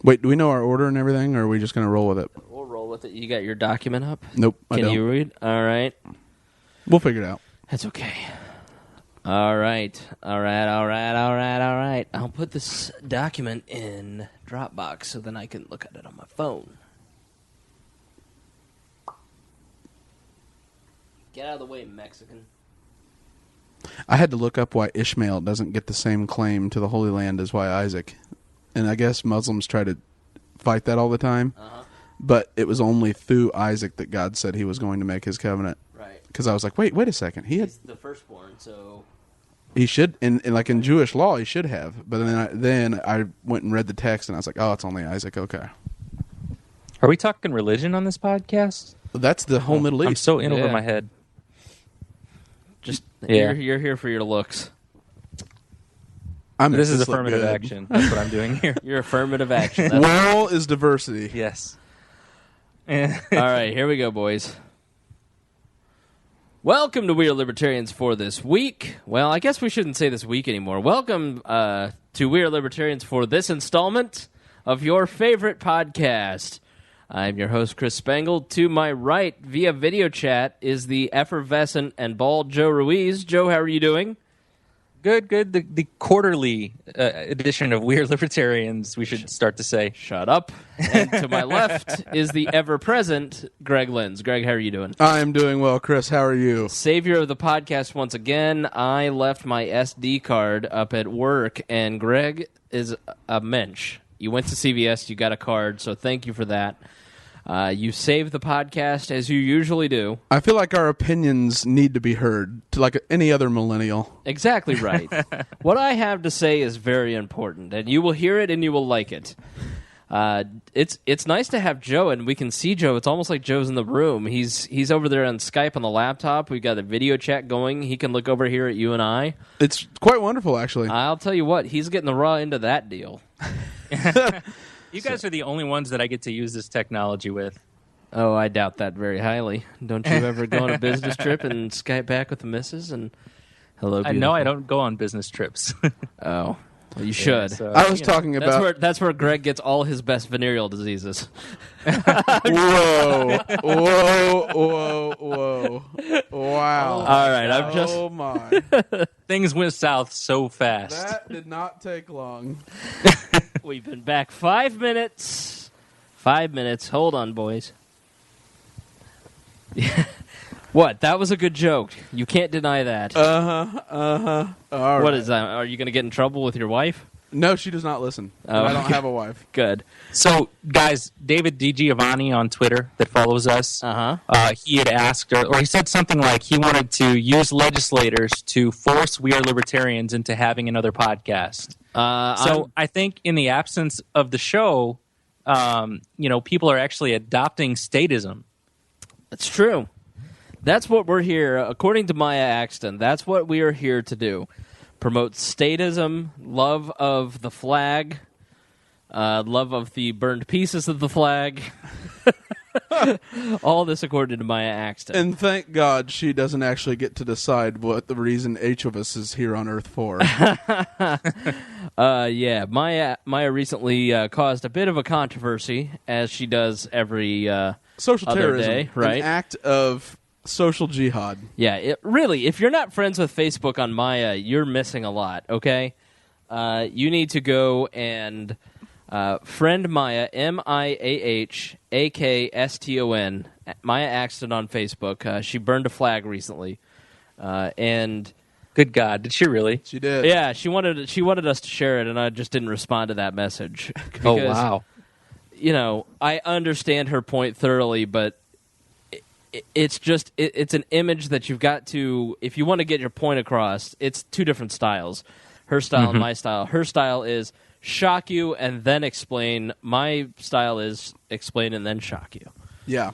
Wait, do we know our order and everything, or are we just going to roll with it? We'll roll with it. You got your document up? Nope, I don't. Can you read? All right. We'll figure it out. That's okay. All right. I'll put this document in Dropbox so then I can look at it on my phone. Get out of the way, Mexican. I had to look up why Ishmael doesn't get the same claim to the Holy Land as why Isaac. And I guess Muslims try to fight that all the time. Uh-huh. But it was only through Isaac that God said he was going to make his covenant. Right. Because I was like, wait a second. He's the firstborn, so... He should, in Jewish law, he should have. But then I went and read the text, and I was like, oh, it's only Isaac. Okay. Are we talking religion on this podcast? That's the whole Middle East. I'm so in over my head. You're here for your looks. This is affirmative action. That's what I'm doing here. Your affirmative action. Well is diversity. Yes. All right, here we go, boys. Welcome to We Are Libertarians for this week. Well, I guess we shouldn't say this week anymore. Welcome to We Are Libertarians for this installment of your favorite podcast. I'm your host, Chris Spangle. To my right, via video chat, is the effervescent and bald Joe Ruiz. Joe, how are you doing? Good. The quarterly edition of We Are Libertarians, we should start to say. Shut up. And to my left is the ever-present Greg Lenz. Greg, how are you doing? I am doing well, Chris. How are you? Savior of the podcast once again. I left my SD card up at work, and Greg is a mensch. You went to CVS, you got a card, so thank you for that. You saved the podcast as you usually do. I feel like our opinions need to be heard, like any other millennial. Exactly right. What I have to say is very important, and you will hear it and you will like it. It's nice to have Joe, and we can see Joe. It's almost like Joe's in the room. He's over there on Skype on the laptop. We've got a video chat going. He can look over here at you and I. It's quite wonderful, actually. I'll tell you what, he's getting the raw end of that deal. You guys are the only ones that I get to use this technology with. Oh, I doubt that very highly. Don't you ever go on a business trip and Skype back with the missus and hello, beautiful? No, I don't go on business trips. Oh, well, you should. So, I was talking about... That's where Greg gets all his best venereal diseases. Whoa. Wow. All right, I'm just... Oh, my. Things went south so fast. That did not take long. We've been back 5 minutes. 5 minutes. Hold on, boys. What? That was a good joke. You can't deny that. All What right. is that? Are you going to get in trouble with your wife? No, she does not listen. Oh, I don't have a wife. Good. So, guys, David DiGiovanni on Twitter that follows us, he had asked, or he said something like he wanted to use legislators to force We Are Libertarians into having another podcast. I think in the absence of the show, people are actually adopting statism. That's true. That's what we're here, according to Maya Axton, that's what we are here to do. Promote statism, love of the flag, love of the burned pieces of the flag. All this according to Maya Axton. And thank God she doesn't actually get to decide what the reason each of us is here on Earth for. Yeah, Maya recently caused a bit of a controversy, as she does every Social other terrorism, day, right? An act of social jihad. Yeah, really, if you're not friends with Facebook on Maya, you're missing a lot, okay? You need to go and friend Maya, MIAHAKSTON, Maya Axton on Facebook. She burned a flag recently. And good God, did she really? She did. Yeah, she wanted us to share it, and I just didn't respond to that message. Because, oh, wow. I understand her point thoroughly, but it's just it's an image that you've got to, if you want to get your point across, it's two different styles. Her style and my style. Her style is shock you and then explain. My style is explain and then shock you. Yeah.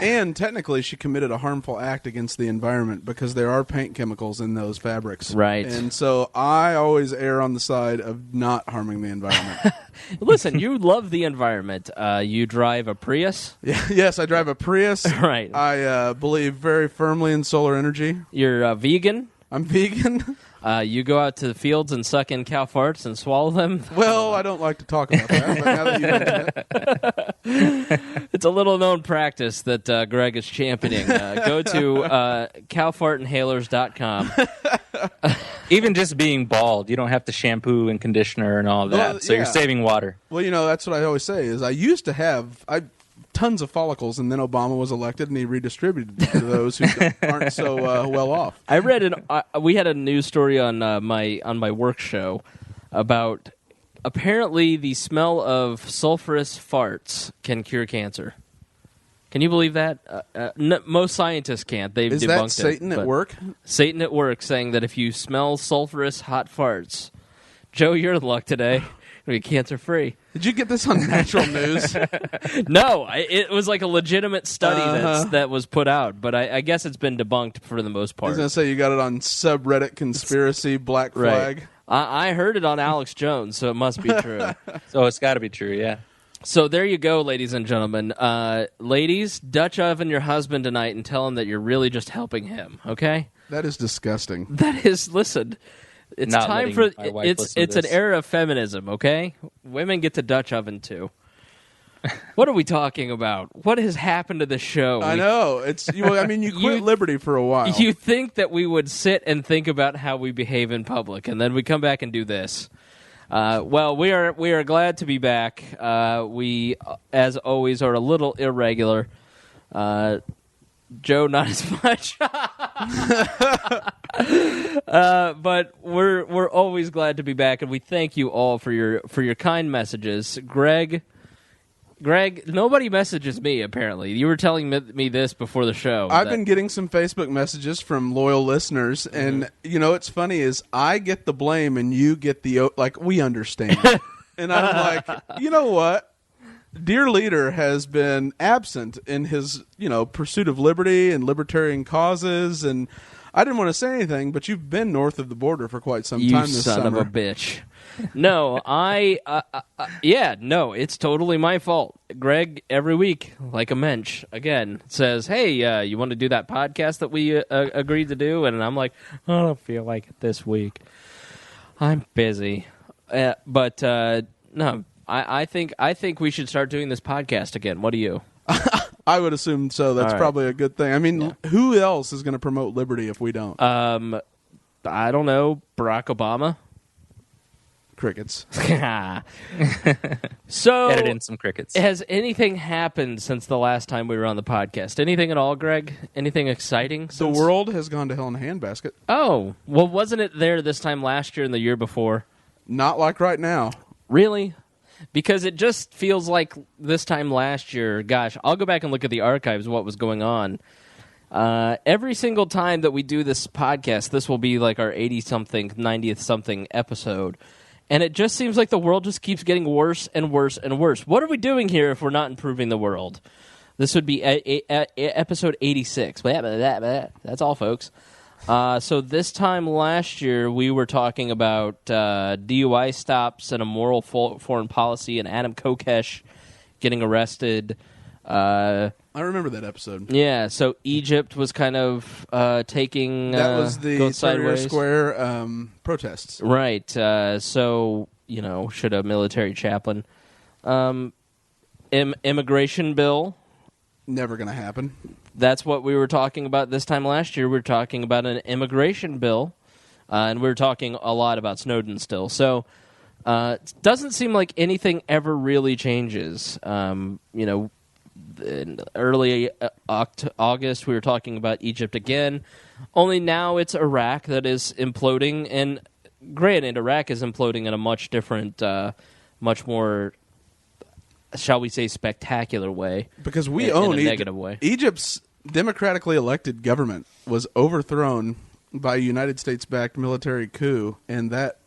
And technically she committed a harmful act against the environment because there are paint chemicals in those fabrics. Right. And so I always err on the side of not harming the environment. Listen, you love the environment. You drive a Prius? Yes, I drive a Prius. Right. I believe very firmly in solar energy. You're vegan? I'm vegan. You go out to the fields and suck in cow farts and swallow them? Well, I don't like to talk about that, but now that you mention it. It's a little-known practice that Greg is championing. Go to cowfartinhalers.com. Even just being bald, you don't have to shampoo and conditioner and all of that, Well, so you're saving water. Well, that's what I always say, is I used to have tons of follicles, and then Obama was elected, and he redistributed to those who aren't so well off. I read we had a news story on my work show about apparently the smell of sulfurous farts can cure cancer. Can you believe that? Most scientists can't. They've Is debunked that Satan at work? Satan at work saying that if you smell sulfurous hot farts, Joe, you're in luck today. You'll be cancer-free. Did you get this on Natural News? No, it was like a legitimate study that was put out, but I guess it's been debunked for the most I part. was going to say you got it on subreddit conspiracy black flag. I heard it on Alex Jones, so it must be true. So it's got to be true, yeah. So there you go, ladies and gentlemen. Ladies, Dutch oven your husband tonight and tell him that you're really just helping him, okay? That is disgusting. That is, listen, it's Not time letting for, my wife listen to it's an this. era of feminism, okay? Women get to Dutch oven too. What are we talking about? What has happened to the show? I know. You quit Liberty for a while. You think that we would sit and think about how we behave in public, and then we come back and do this. Well, we are glad to be back. We, as always, are a little irregular. Joe, not as much. But we're always glad to be back, and we thank you all for your kind messages. Greg, nobody messages me, apparently. You were telling me this before the show. I've been getting some Facebook messages from loyal listeners, and, it's funny is I get the blame and you get the, we understand. And I'm like, you know what? Dear Leader has been absent in his, pursuit of liberty and libertarian causes, and I didn't want to say anything, but you've been north of the border for quite some time this summer. You son of a bitch. No, it's totally my fault. Greg, every week, like a mensch, again, says, hey, you want to do that podcast that we agreed to do? And I'm like, I don't feel like it this week. I'm busy. But no, I think we should start doing this podcast again. What do you? I would assume so. That's probably a good thing. I mean, who else is going to promote liberty if we don't? I don't know. Barack Obama? Crickets. So, edit in some crickets. Has anything happened since the last time we were on the podcast? Anything at all, Greg? Anything exciting? The world has gone to hell in a handbasket. Oh, well, wasn't it there this time last year and the year before? Not like right now. Really? Because it just feels like this time last year, gosh, I'll go back and look at the archives of what was going on. Every single time that we do this podcast, this will be like our 80-something, 90th-something episode. And it just seems like the world just keeps getting worse and worse and worse. What are we doing here if we're not improving the world? This would be episode 86. That's all, folks. So this time last year, we were talking about DUI stops and a moral foreign policy and Adam Kokesh getting arrested. I remember that episode. Yeah, so Egypt was kind of taking that was the Tahrir Square protests, right? So should a military chaplain immigration bill? Never going to happen. That's what we were talking about this time last year. We were talking about an immigration bill, and we were talking a lot about Snowden still. So it doesn't seem like anything ever really changes. In early August, we were talking about Egypt again. Only now it's Iraq that is imploding. And granted, Iraq is imploding in a much different, much more, shall we say, spectacular way. Because we own in a negative way. Egypt's democratically elected government was overthrown by a United States-backed military coup, and that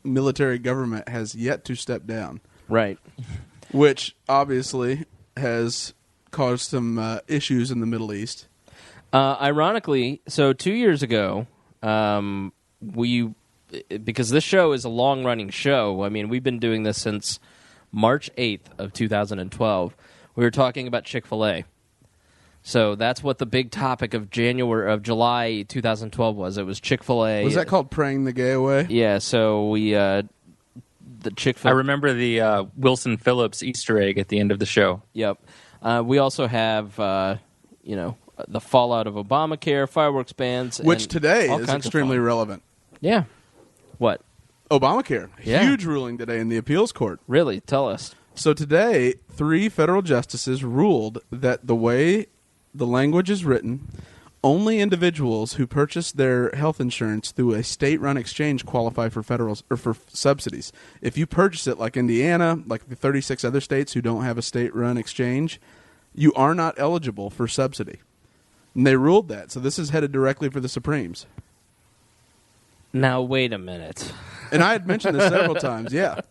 military government has yet to step down. Right. Which obviously has caused some issues in the Middle East. Ironically, so 2 years ago, because this show is a long-running show, I mean, we've been doing this since March 8th of 2012, we were talking about Chick-fil-A. So that's what the big topic of July 2012 was. It was Chick-fil-A. Was that called Praying the Gay Away? Yeah, so we the Chick-fil-A. I remember the Wilson Phillips Easter egg at the end of the show. Yep. We also have the fallout of Obamacare, fireworks bans, Which and today all is kinds of extremely fun. relevant. Yeah. What? Obamacare. Yeah. Huge ruling today in the appeals court. Really? Tell us. So today, 3 federal justices ruled that the way the language is written, only individuals who purchase their health insurance through a state-run exchange qualify for for subsidies. If you purchase it like Indiana, like the 36 other states who don't have a state-run exchange, you are not eligible for subsidy. And they ruled that. So this is headed directly for the Supremes. Now, wait a minute. And I had mentioned this several times, yeah.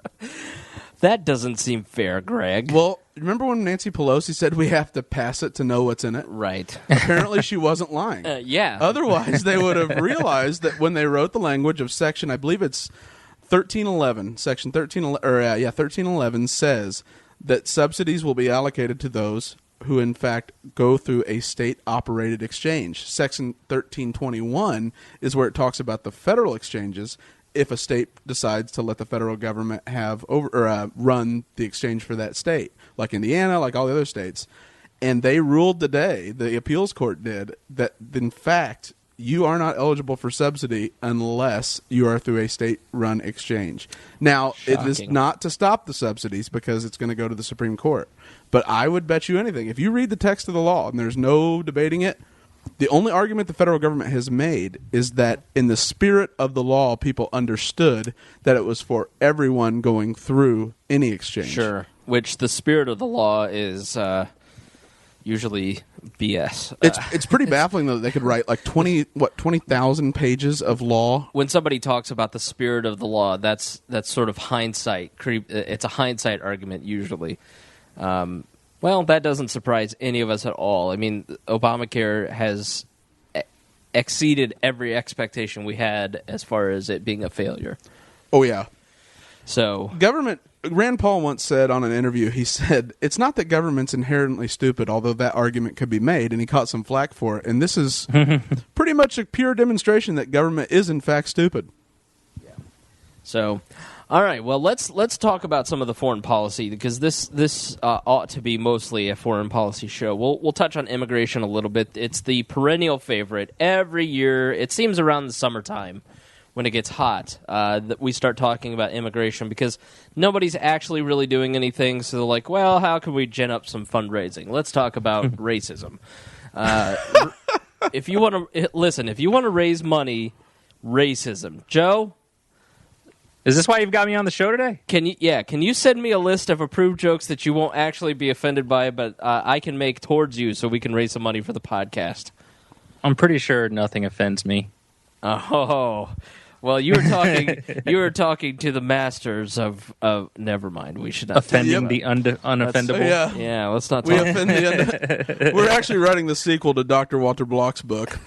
That doesn't seem fair, Greg. Well, remember when Nancy Pelosi said we have to pass it to know what's in it? Right. Apparently she wasn't lying. Yeah. Otherwise, they would have realized that when they wrote the language of section, I believe it's 1311, section 1311 says that subsidies will be allocated to those who, in fact, go through a state-operated exchange. Section 1321 is where it talks about the federal exchanges if a state decides to let the federal government have run the exchange for that state, like Indiana, like all the other states. And they ruled today, the appeals court did, that in fact you are not eligible for subsidy unless you are through a state-run exchange. Now, it is Shocking. not to stop the subsidies because it's going to go to the Supreme Court. But I would bet you anything. If you read the text of the law, and there's no debating it, the only argument the federal government has made is that in the spirit of the law, people understood that it was for everyone going through any exchange. Sure. Which the spirit of the law is usually BS. It's pretty baffling though that they could write like 20,000 pages of law. When somebody talks about the spirit of the law, that's sort of hindsight. It's a hindsight argument usually. Well, that doesn't surprise any of us at all. I mean, Obamacare has exceeded every expectation we had as far as it being a failure. Oh, yeah. So, Rand Paul once said on an interview, he said, it's not that government's inherently stupid, although that argument could be made, and he caught some flack for it. And this is pretty much a pure demonstration that government is, in fact, stupid. Yeah. So, all right. Well, let's talk about some of the foreign policy because this ought to be mostly a foreign policy show. We'll touch on immigration a little bit. It's the perennial favorite every year. It seems around the summertime when it gets hot that we start talking about immigration because nobody's actually really doing anything. So they're like, well, how can we gen up some fundraising? Let's talk about racism. If you want to raise money, racism. Joe? Is this why you've got me on the show today? Can you send me a list of approved jokes that you won't actually be offended by, but I can make towards you so we can raise some money for the podcast? I'm pretty sure nothing offends me. Oh, well, you were talking to the masters of never mind. We should not offending the unoffendable. Yeah, let's not. We talk. offend the We're actually writing the sequel to Dr. Walter Block's book.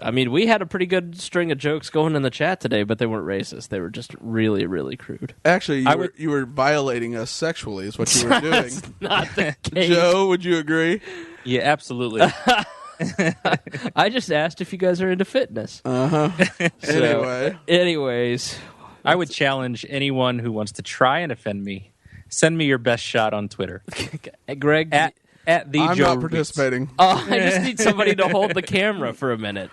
I mean, we had a pretty good string of jokes going in the chat today, but they weren't racist. They were just really, really crude. Actually, you were violating us sexually is what you were doing. That's not the case. Joe, would you agree? Yeah, absolutely. I just asked if you guys are into fitness. Anyways. I would challenge anyone who wants to try and offend me. Send me your best shot on Twitter. Greg... At the I'm Joe not Ruiz. participating. Oh, I just need somebody to hold the camera for a minute.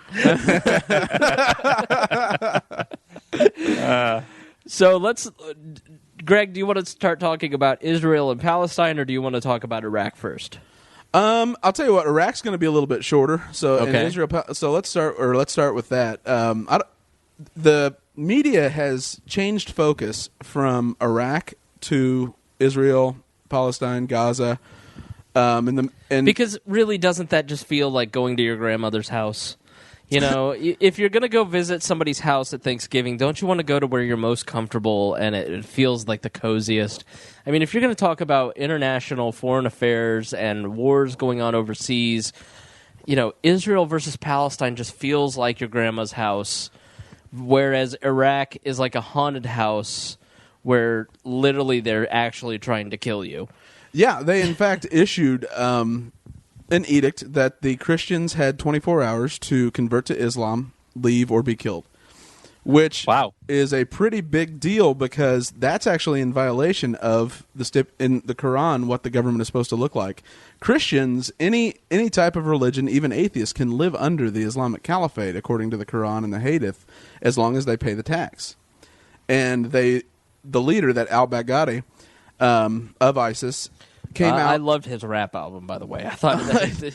So let's... Greg, do you want to start talking about Israel and Palestine, or do you want to talk about Iraq first? I'll tell you what. Iraq's going to be a little bit shorter. So Okay. in Israel, so let's start with that. The media has changed focus from Iraq to Israel, Palestine, Gaza, because really, doesn't that just feel like going to your grandmother's house? You know, if you're going to go visit somebody's house at Thanksgiving, don't you want to go to where you're most comfortable and it feels like the coziest? I mean, if you're going to talk about international foreign affairs and wars going on overseas, you know, Israel versus Palestine just feels like your grandma's house, whereas Iraq is like a haunted house where literally they're actually trying to kill you. Yeah, they in fact issued an edict that the Christians had 24 hours to convert to Islam, leave, or be killed. Which is a pretty big deal because that's actually in violation of in the Quran what the government is supposed to look like. Christians, any type of religion, even atheists, can live under the Islamic Caliphate according to the Quran and the Hadith as long as they pay the tax. And the leader, that al-Baghdadi of ISIS, came out. I loved his rap album, by the way. I thought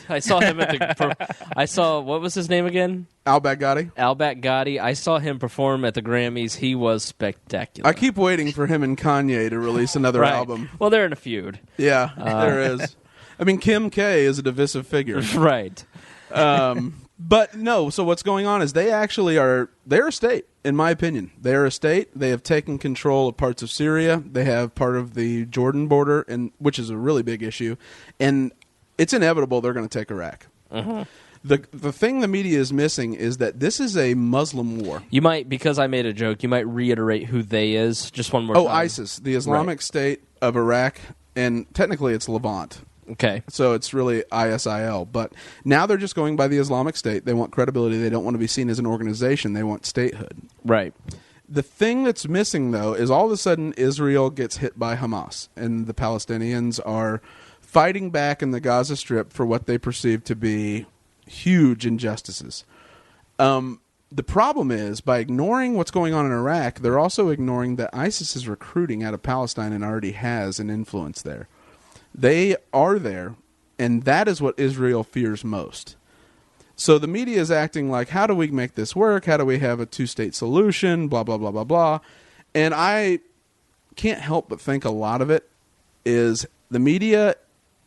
I saw him at the. What was his name again? Al-Baghdadi. Al-Baghdadi. I saw him perform at the Grammys. He was spectacular. I keep waiting for him and Kanye to release another album. Well, they're in a feud. Yeah, there is. I mean, Kim K is a divisive figure. Right. But no, so what's going on is they're a state, in my opinion. They're a state. They have taken control of parts of Syria. They have part of the Jordan border, which is a really big issue. And it's inevitable they're going to take Iraq. Mm-hmm. The thing the media is missing is that this is a Muslim war. You might, because I made a joke, you might reiterate who they is just one more time. ISIS, the Islamic State of Iraq, and technically it's Levant. Okay. So it's really ISIL. But now they're just going by the Islamic State. They want credibility. They don't want to be seen as an organization. They want statehood. Right. The thing that's missing, though, is all of a sudden Israel gets hit by Hamas, and the Palestinians are fighting back in the Gaza Strip for what they perceive to be huge injustices. The problem is, by ignoring what's going on in Iraq, they're also ignoring that ISIS is recruiting out of Palestine and already has an influence there. They are there, and that is what Israel fears most. So the media is acting like, how do we make this work? How do we have a two-state solution? Blah, blah, blah, blah, blah. And I can't help but think a lot of it is the media,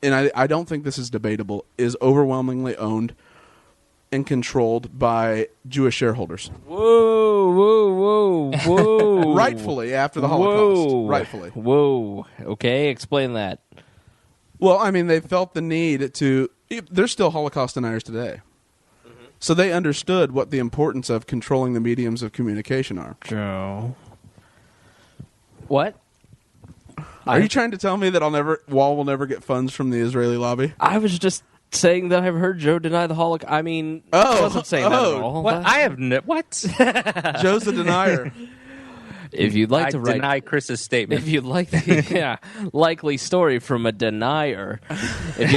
and I don't think this is debatable, is overwhelmingly owned and controlled by Jewish shareholders. Whoa, whoa, whoa, whoa. Rightfully, after the Holocaust. Whoa. Rightfully. Whoa. Okay, explain that. Well, I mean, they felt the need to... They're still Holocaust deniers today. Mm-hmm. So they understood what the importance of controlling the mediums of communication are. Joe. What? Are you trying to tell me that Wall will never get funds from the Israeli lobby? I was just saying that I've heard Joe deny the Holocaust. I mean, I wasn't saying that at all. What? I have what? Joe's the denier. If you'd like to deny Chris's statement. If you'd like the likely story from a denier. If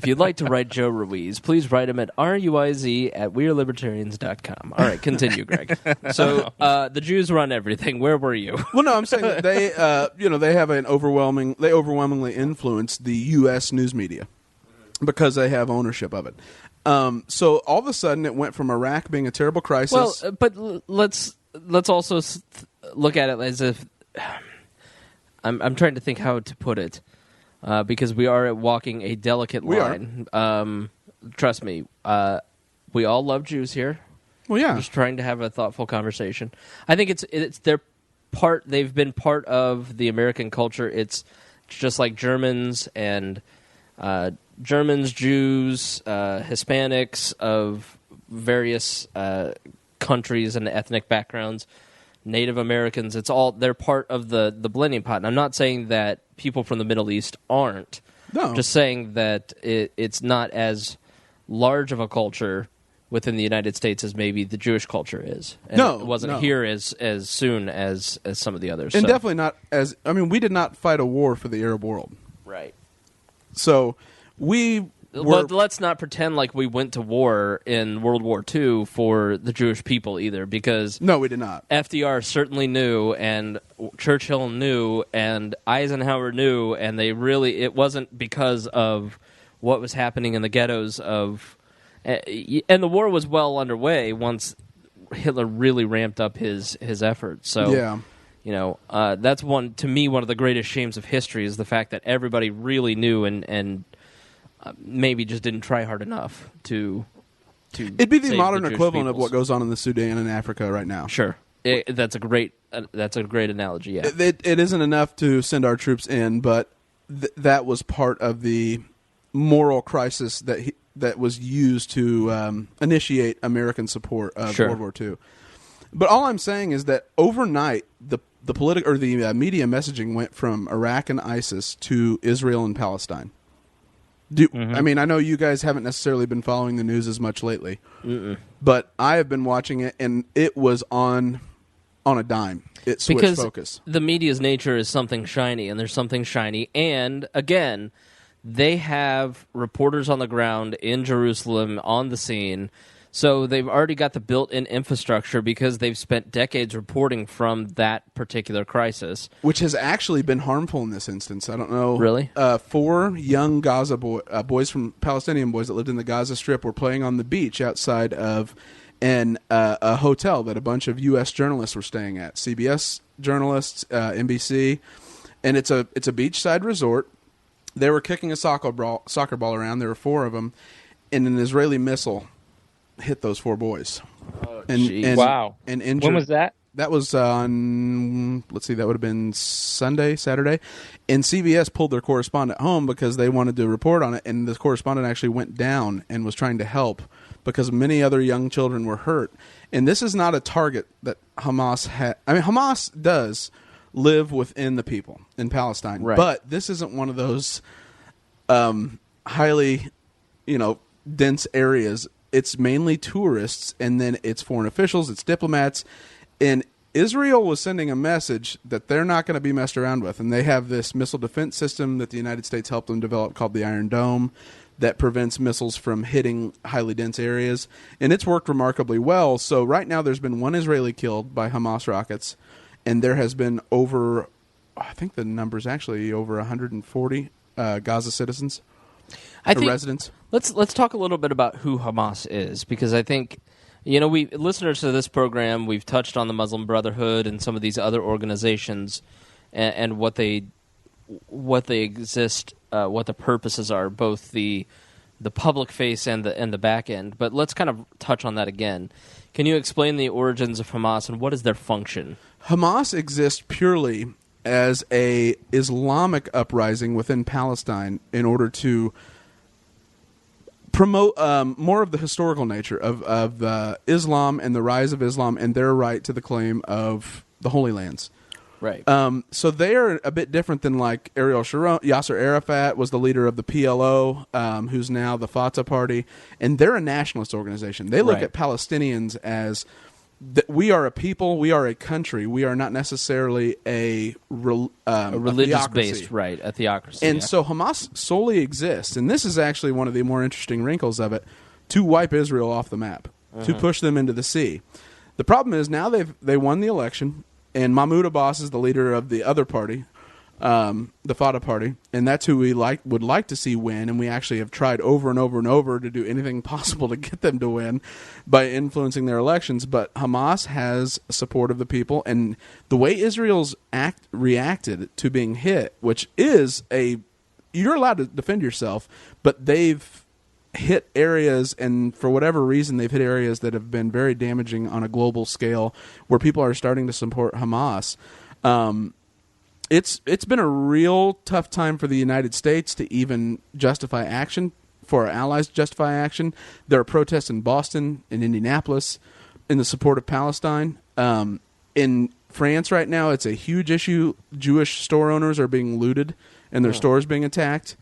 you'd like to write Joe Ruiz, please write him at ruiz@wearelibertarians.com. All right, continue, Greg. So the Jews run everything. Where were you? Well, no, I'm saying that they have they overwhelmingly influence the U.S. news media because they have ownership of it. So all of a sudden, it went from Iraq being a terrible crisis. Well, but let's also look at it as if I'm trying to think how to put it because we are walking a delicate line. Trust me, we all love Jews here. Well, yeah, I'm just trying to have a thoughtful conversation. I think it's their part. They've been part of the American culture. It's just like Germans and Jews, Hispanics of various countries and ethnic backgrounds, Native Americans. They're part of the blending pot. And I'm not saying that people from the Middle East aren't. No. I'm just saying that it's not as large of a culture within the United States as maybe the Jewish culture is. And it wasn't here as soon as some of the others. And definitely not as... I mean, we did not fight a war for the Arab world. Right. So But let's not pretend like we went to war in World War II for the Jewish people either, because... No, we did not. FDR certainly knew, and Churchill knew, and Eisenhower knew, and it wasn't because of what was happening in the ghettos of... And the war was well underway once Hitler really ramped up his efforts. So, yeah. That's one of the greatest shames of history is the fact that everybody really knew and maybe just didn't try hard enough to It'd be the modern equivalent peoples. of what goes on in the Sudan and Africa right now. Sure. That's a great analogy, yeah. It isn't enough to send our troops in, but that was part of the moral crisis that was used to initiate American support of Sure. World War II. But all I'm saying is that overnight, media messaging went from Iraq and ISIS to Israel and Palestine. I mean, I know you guys haven't necessarily been following the news as much lately, but I have been watching it, and it was on a dime. It switched focus. The media's nature is something shiny, and there's something shiny. And, again, they have reporters on the ground in Jerusalem on the scene. So they've already got the built-in infrastructure because they've spent decades reporting from that particular crisis. Which has actually been harmful in this instance. I don't know. Really? 4 young Gaza boys from Palestinian boys that lived in the Gaza Strip were playing on the beach outside of a hotel that a bunch of U.S. journalists were staying at. CBS journalists, NBC. And it's a beachside resort. They were kicking a soccer ball around. There were 4 of them. And an Israeli missile hit those 4 boys. And wow. And injured. When was that? That was on, let's see, that would have been Saturday. And CBS pulled their correspondent home because they wanted to report on it. And the correspondent actually went down and was trying to help because many other young children were hurt. And this is not a target that Hamas had. I mean, Hamas does live within the people in Palestine. Right. But this isn't one of those highly, dense areas. It's mainly tourists, and then it's foreign officials, it's diplomats, and Israel was sending a message that they're not going to be messed around with, and they have this missile defense system that the United States helped them develop called the Iron Dome that prevents missiles from hitting highly dense areas, and it's worked remarkably well. So right now there's been 1 Israeli killed by Hamas rockets, and there has been I think the number's actually over 140 Gaza citizens. Residents. Let's talk a little bit about who Hamas is, because I think, we listeners to this program, we've touched on the Muslim Brotherhood and some of these other organizations and what they exist, what the purposes are, both the public face and the back end. But let's kind of touch on that again. Can you explain the origins of Hamas and what is their function? Hamas exists purely as a Islamic uprising within Palestine in order to promote more of the historical nature of Islam and the rise of Islam and their right to the claim of the Holy Lands. Right. So they are a bit different than like Ariel Sharon. Yasser Arafat was the leader of the PLO, who's now the Fatah party, and they're a nationalist organization. They look at Palestinians as we are a people, we are a country, we are not necessarily a religious-based, a theocracy. And so Hamas solely exists, and this is actually one of the more interesting wrinkles of it, to wipe Israel off the map, to push them into the sea. The problem is now they won the election, and Mahmoud Abbas is the leader of the other party, the Fatah party, and that's who we would like to see win, and we actually have tried over and over and over to do anything possible to get them to win by influencing their elections. But Hamas has support of the people, and the way Israel's reacted to being hit, which is you're allowed to defend yourself, but they've hit areas, and for whatever reason, they've hit areas that have been very damaging on a global scale where people are starting to support Hamas. It's been a real tough time for the United States to even justify action, for our allies to justify action. There are protests in Boston, in Indianapolis, in the support of Palestine. In France right now, it's a huge issue. Jewish store owners are being looted and their stores being attacked.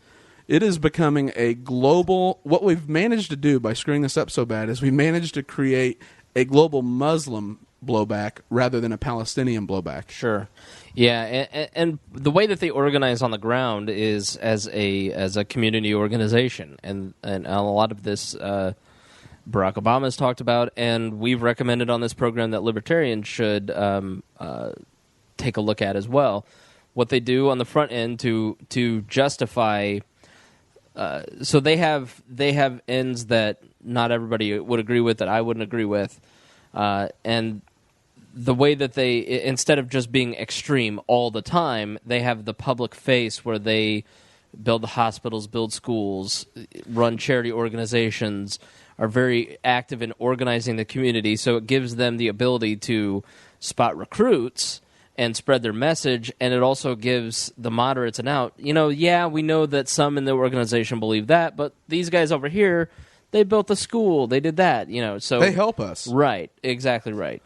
It is becoming a global... What we've managed to do by screwing this up so bad is we managed to create a global Muslim blowback rather than a Palestinian blowback. Sure. Yeah, and the way that they organize on the ground is as a community organization, and a lot of this Barack Obama has talked about, and we've recommended on this program that Libertarians should take a look at as well. What they do on the front end to justify, so they have ends that not everybody would agree with, that I wouldn't agree with, and the way that they, instead of just being extreme all the time, they have the public face where they build the hospitals, build schools, run charity organizations, are very active in organizing the community. So it gives them the ability to spot recruits and spread their message, and it also gives the moderates an out. We know that some in the organization believe that, but these guys over here, they built a school, they did that, so they help us. Right, exactly right.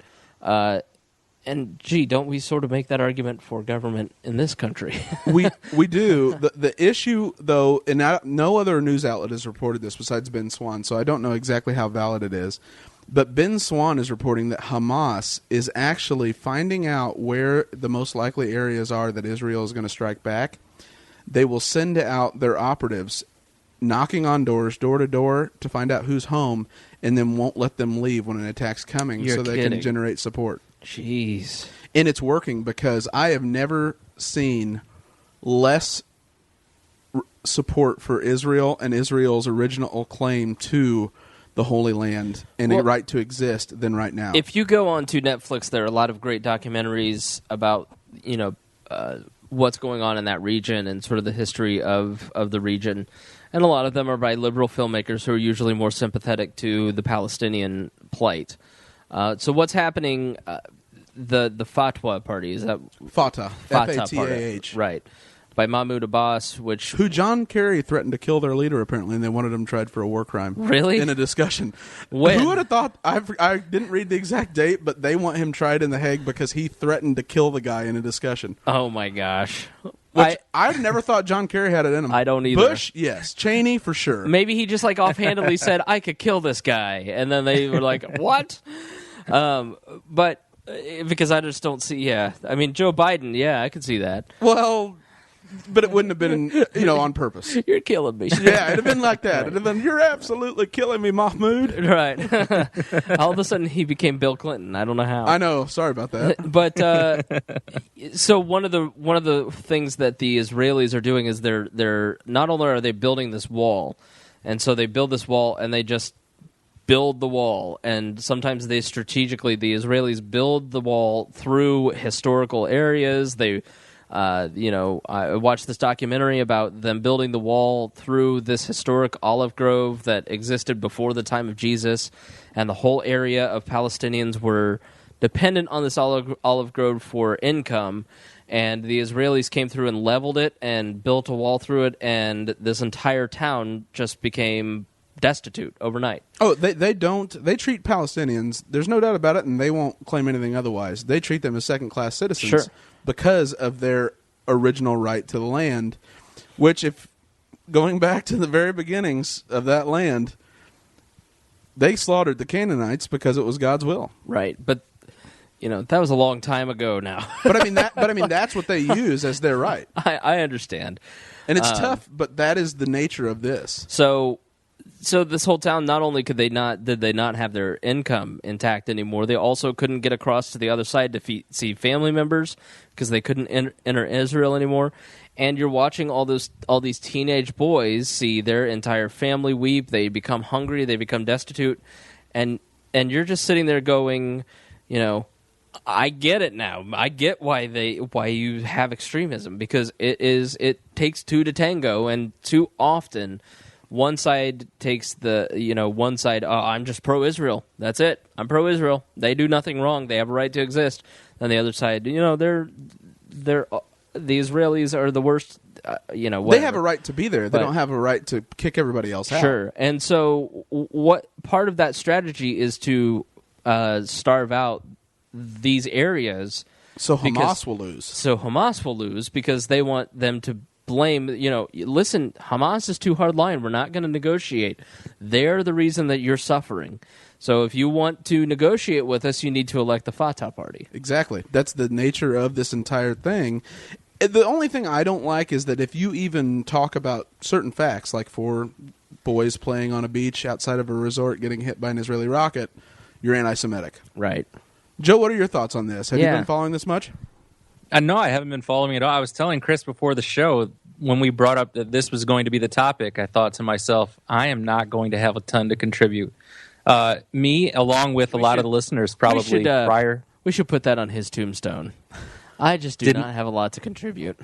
And gee, don't we sort of make that argument for government in this country? we do. The issue, though, and no other news outlet has reported this besides Ben Swan, so I don't know exactly how valid it is. But Ben Swan is reporting that Hamas is actually finding out where the most likely areas are that Israel is going to strike back. They will send out their operatives knocking on doors, door to door, to find out who's home, and then won't let them leave when an attack's coming. You're so they kidding. can generate support. Jeez. And it's working because I have never seen less support for Israel and Israel's original claim to the Holy Land and a right to exist than right now. If you go on to Netflix, there are a lot of great documentaries about, what's going on in that region and sort of the history of the region. And a lot of them are by liberal filmmakers who are usually more sympathetic to the Palestinian plight. So what's happening? The Fatwa party, is that Fatah, Fatah F-A-T-A-H, party, right? By Mahmoud Abbas, who John Kerry threatened to kill their leader apparently, and they wanted him tried for a war crime. Really? In a discussion. When? Who would have thought? I didn't read the exact date, but they want him tried in The Hague because he threatened to kill the guy in a discussion. Oh my gosh! I've never thought John Kerry had it in him. I don't either. Bush, yes. Cheney, for sure. Maybe he just offhandedly said, "I could kill this guy," and then they were like, "What?" But because I just don't see. Yeah, I mean Joe Biden. Yeah, I could see that. Well, but it wouldn't have been, on purpose. You're killing me. Yeah, it'd have been like that. It'd have been, you're absolutely killing me, Mahmoud. Right. All of a sudden, he became Bill Clinton. I don't know how. I know. Sorry about that. But so one of the things that the Israelis are doing is they're not only are they building this wall, and so they build this wall and they just build the wall, and sometimes the Israelis build the wall through historical areas. They I watched this documentary about them building the wall through this historic olive grove that existed before the time of Jesus, and the whole area of Palestinians were dependent on this olive grove for income, and the Israelis came through and leveled it and built a wall through it, and this entire town just became destitute overnight. Oh, they treat Palestinians, there's no doubt about it, and they won't claim anything otherwise. They treat them as second-class citizens. Sure. Because of their original right to the land, which, if going back to the very beginnings of that land, they slaughtered the Canaanites because it was God's will. Right, but that was a long time ago now. But I mean that's what they use as their right. I understand, and it's tough, but that is the nature of this. So this whole town, not only did they not have their income intact anymore, they also couldn't get across to the other side to see family members because they couldn't enter Israel anymore. And you're watching all these teenage boys see their entire family weep. They become hungry. They become destitute, and you're just sitting there going, I get it now. I get why you have extremism, because it takes two to tango, and too often one side takes one side, I'm just pro-Israel. That's it. I'm pro-Israel. They do nothing wrong. They have a right to exist. And the other side, they're the Israelis are the worst. Whatever. They have a right to be there. They don't have a right to kick everybody else out. Sure. And so, what part of that strategy is to starve out these areas, so Hamas will lose. So Hamas will lose because they want them to blame, listen, Hamas is too hardline. We're not going to negotiate. They're the reason that you're suffering. So if you want to negotiate with us, you need to elect the Fatah party. Exactly. That's the nature of this entire thing. The only thing I don't like is that if you even talk about certain facts, like 4 boys playing on a beach outside of a resort getting hit by an Israeli rocket, you're anti-Semitic. Right. Joe, what are your thoughts on this? Have you been following this much? No, I haven't been following it at all. I was telling Chris before the show, when we brought up that this was going to be the topic, I thought to myself, I am not going to have a ton to contribute. Me, along with a lot of the listeners, probably prior. We should put that on his tombstone. I just do not have a lot to contribute.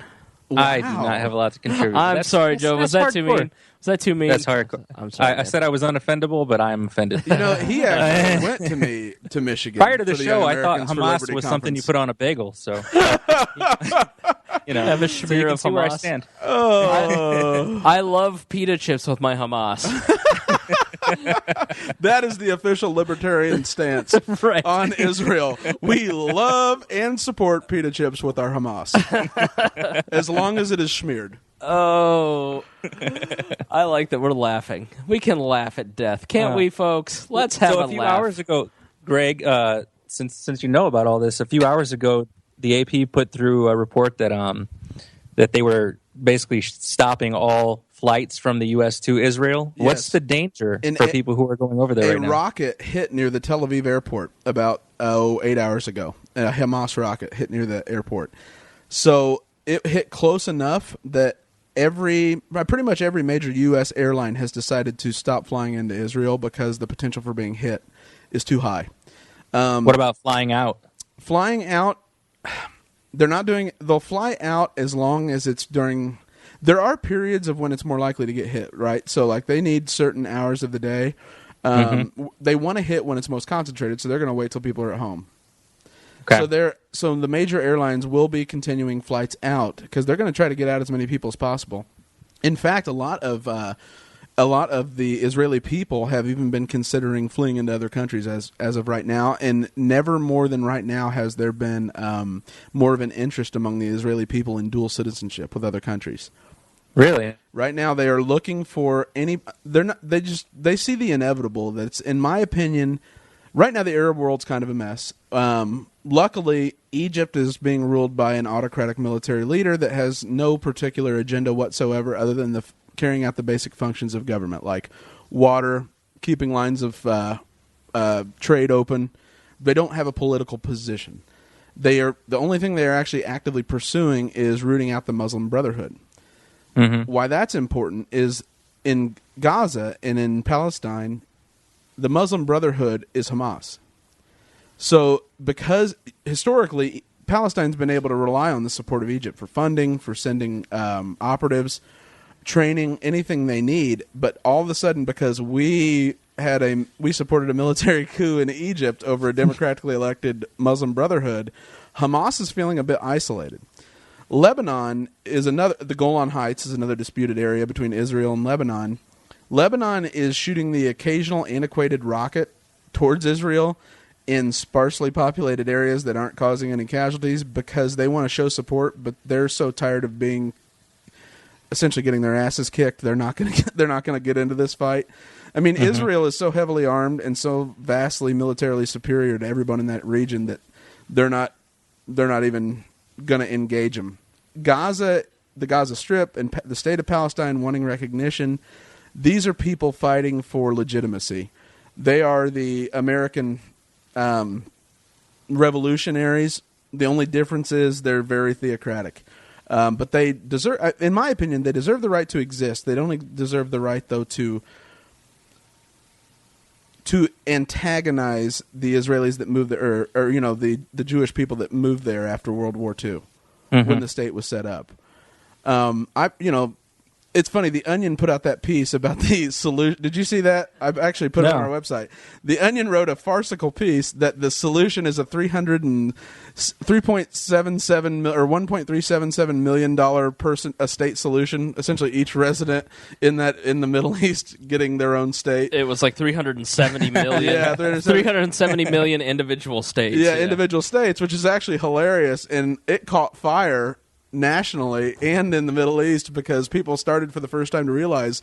Wow. I do not have a lot to contribute. I'm sorry, Joe. Was that too mean? Was that too mean? That's hardcore. I'm sorry. I said I was unoffendable, but I'm offended. He actually went to Michigan. Prior to the show, I thought Hamas was something you put on a bagel. So, have a schmear of Hamas. Where I stand. I love pita chips with my Hamas. That is the official libertarian stance Right. on Israel. We love and support pita chips with our Hamas, as long as it is smeared. Oh, I like that we're laughing. We can laugh at death, can't we, folks? Let's have a few laugh. hours ago, Greg, since you know about all this, a few hours ago, the AP put through a report that that they were basically stopping all flights from the U.S. to Israel. Yes. What's the danger for people who are going over there right now? A rocket hit near the Tel Aviv airport about 8 hours ago. A Hamas rocket hit near the airport. So it hit close enough that pretty much every major U.S. airline has decided to stop flying into Israel because the potential for being hit is too high. What about flying out? Flying out, they'll fly out as long as it's during, there are periods of when it's more likely to get hit, right? So like they need certain hours of the day. They want to hit when it's most concentrated, so they're going to wait till people are at home. Okay. So the major airlines will be continuing flights out because they're going to try to get out as many people as possible. In fact, a lot of the Israeli people have even been considering fleeing into other countries as of right now, and never more than right now has there been more of an interest among the Israeli people in dual citizenship with other countries. Really? Right now, they are looking for they see the inevitable. That's, in my opinion, right now the Arab world's kind of a mess. Luckily, Egypt is being ruled by an autocratic military leader that has no particular agenda whatsoever other than carrying out the basic functions of government, like water, keeping lines of trade open. They don't have a political position. The only thing they are actually actively pursuing is rooting out the Muslim Brotherhood. Mm-hmm. Why that's important is in Gaza and in Palestine, the Muslim Brotherhood is Hamas. So because historically Palestine's been able to rely on the support of Egypt for funding, for sending operatives, training, anything they need, but all of a sudden because we supported a military coup in Egypt over a democratically elected Muslim Brotherhood, Hamas is feeling a bit isolated. Lebanon is the Golan Heights is another disputed area between Israel and Lebanon. Lebanon is shooting the occasional antiquated rocket towards Israel in sparsely populated areas that aren't causing any casualties because they want to show support, but they're so tired of being essentially getting their asses kicked. They're not going to get into this fight. I mean, Israel is so heavily armed and so vastly militarily superior to everyone in that region that they're not even going to engage them. Gaza, the Gaza Strip, and the state of Palestine wanting recognition. These are people fighting for legitimacy. They are the American revolutionaries. The only difference is they're very theocratic. But they deserve, in my opinion, they deserve the right to exist. They don't deserve the right, though, to antagonize the Israelis that moved there, or the Jewish people that moved there after World War II, when the state was set up. It's funny. The Onion put out that piece about the solution. Did you see that? I've actually put it on our website. The Onion wrote a farcical piece that the solution is a $3.77 or $1.377 million a state solution. Essentially, each resident in the Middle East getting their own state. It was like 370 million. Yeah, 370 million individual states. Yeah, individual states, which is actually hilarious, and it caught fire nationally and in the Middle East because people started for the first time to realize,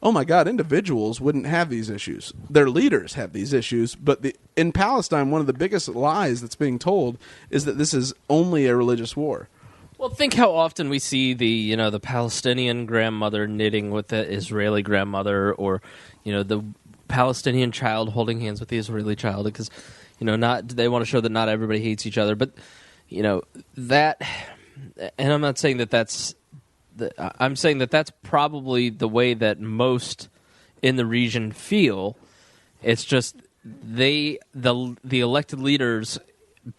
oh my God, individuals wouldn't have these issues. Their leaders have these issues. But in Palestine, one of the biggest lies that's being told is that this is only a religious war. Well, think how often we see the Palestinian grandmother knitting with the Israeli grandmother, or the Palestinian child holding hands with the Israeli child, because they want to show that not everybody hates each other, but that. And I'm not saying that I'm saying that that's probably the way that most in the region feel. It's just the elected leaders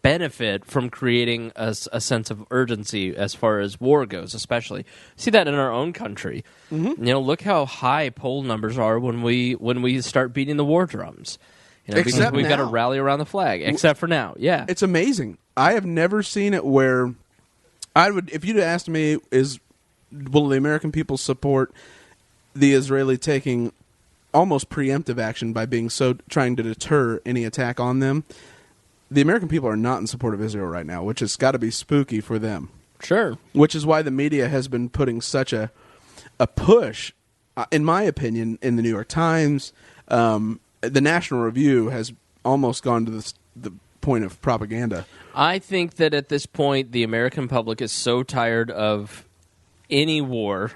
benefit from creating a sense of urgency as far as war goes, especially. See that in our own country. Mm-hmm. Look how high poll numbers are when we start beating the war drums. Because we've got to rally around the flag. Except for now, yeah. It's amazing. I have never seen it where if you'd asked me, will the American people support the Israeli taking almost preemptive action by being trying to deter any attack on them. The American people are not in support of Israel right now, which has got to be spooky for them. Sure. Which is why the media has been putting such a push, in my opinion, in the New York Times. The National Review has almost gone to the point of propaganda. I think that at this point, the American public is so tired of any war.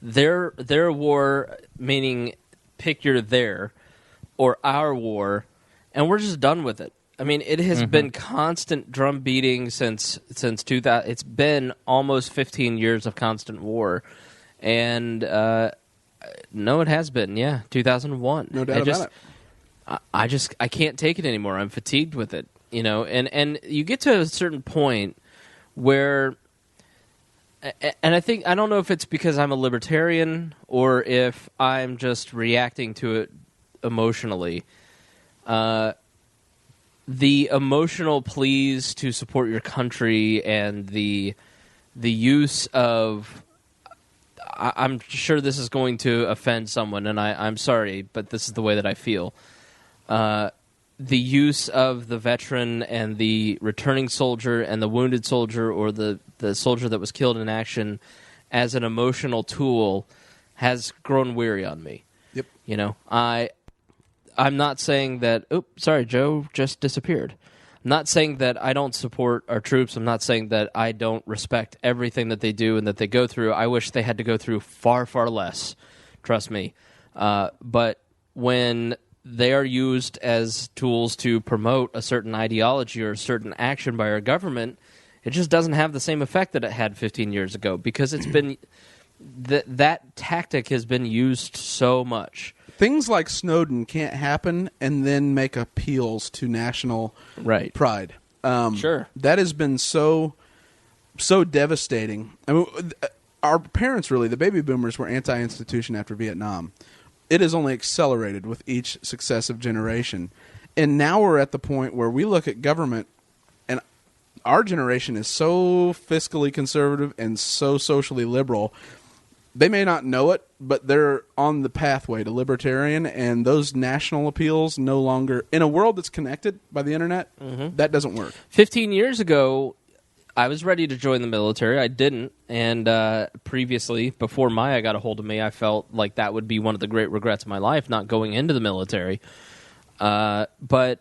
their war, meaning pick your their, or our war, and we're just done with it. I mean, it has been constant drum beating since 2000. It's been almost 15 years of constant war, and no, it has been. Yeah, 2001. No doubt about it. I can't take it anymore. I'm fatigued with it. You know, and you get to a certain point where, and I don't know if it's because I'm a libertarian or if I'm just reacting to it emotionally. The emotional pleas to support your country and the use of, I'm sure this is going to offend someone, and I'm sorry, but this is the way that I feel. The use of the veteran and the returning soldier and the wounded soldier or the soldier that was killed in action as an emotional tool has grown weary on me. Yep. You know, I'm not saying that... Oops, sorry, Joe just disappeared. I'm not saying that I don't support our troops. I'm not saying that I don't respect everything that they do and that they go through. I wish they had to go through far, far less. Trust me. But when they are used as tools to promote a certain ideology or a certain action by our government, it just doesn't have the same effect that it had 15 years ago because it's been... that tactic has been used so much. Things like Snowden can't happen and then make appeals to national pride. Sure. That has been so devastating. I mean, our parents, really, the baby boomers, were anti-institution after Vietnam. It has only accelerated with each successive generation. And now we're at the point where we look at government, and our generation is so fiscally conservative and so socially liberal. They may not know it, but they're on the pathway to libertarian, and those national appeals no longer... In a world that's connected by the internet, that doesn't work. 15 years ago, I was ready to join the military. I didn't, and previously, before Maya got a hold of me, I felt like that would be one of the great regrets of my life, not going into the military. But,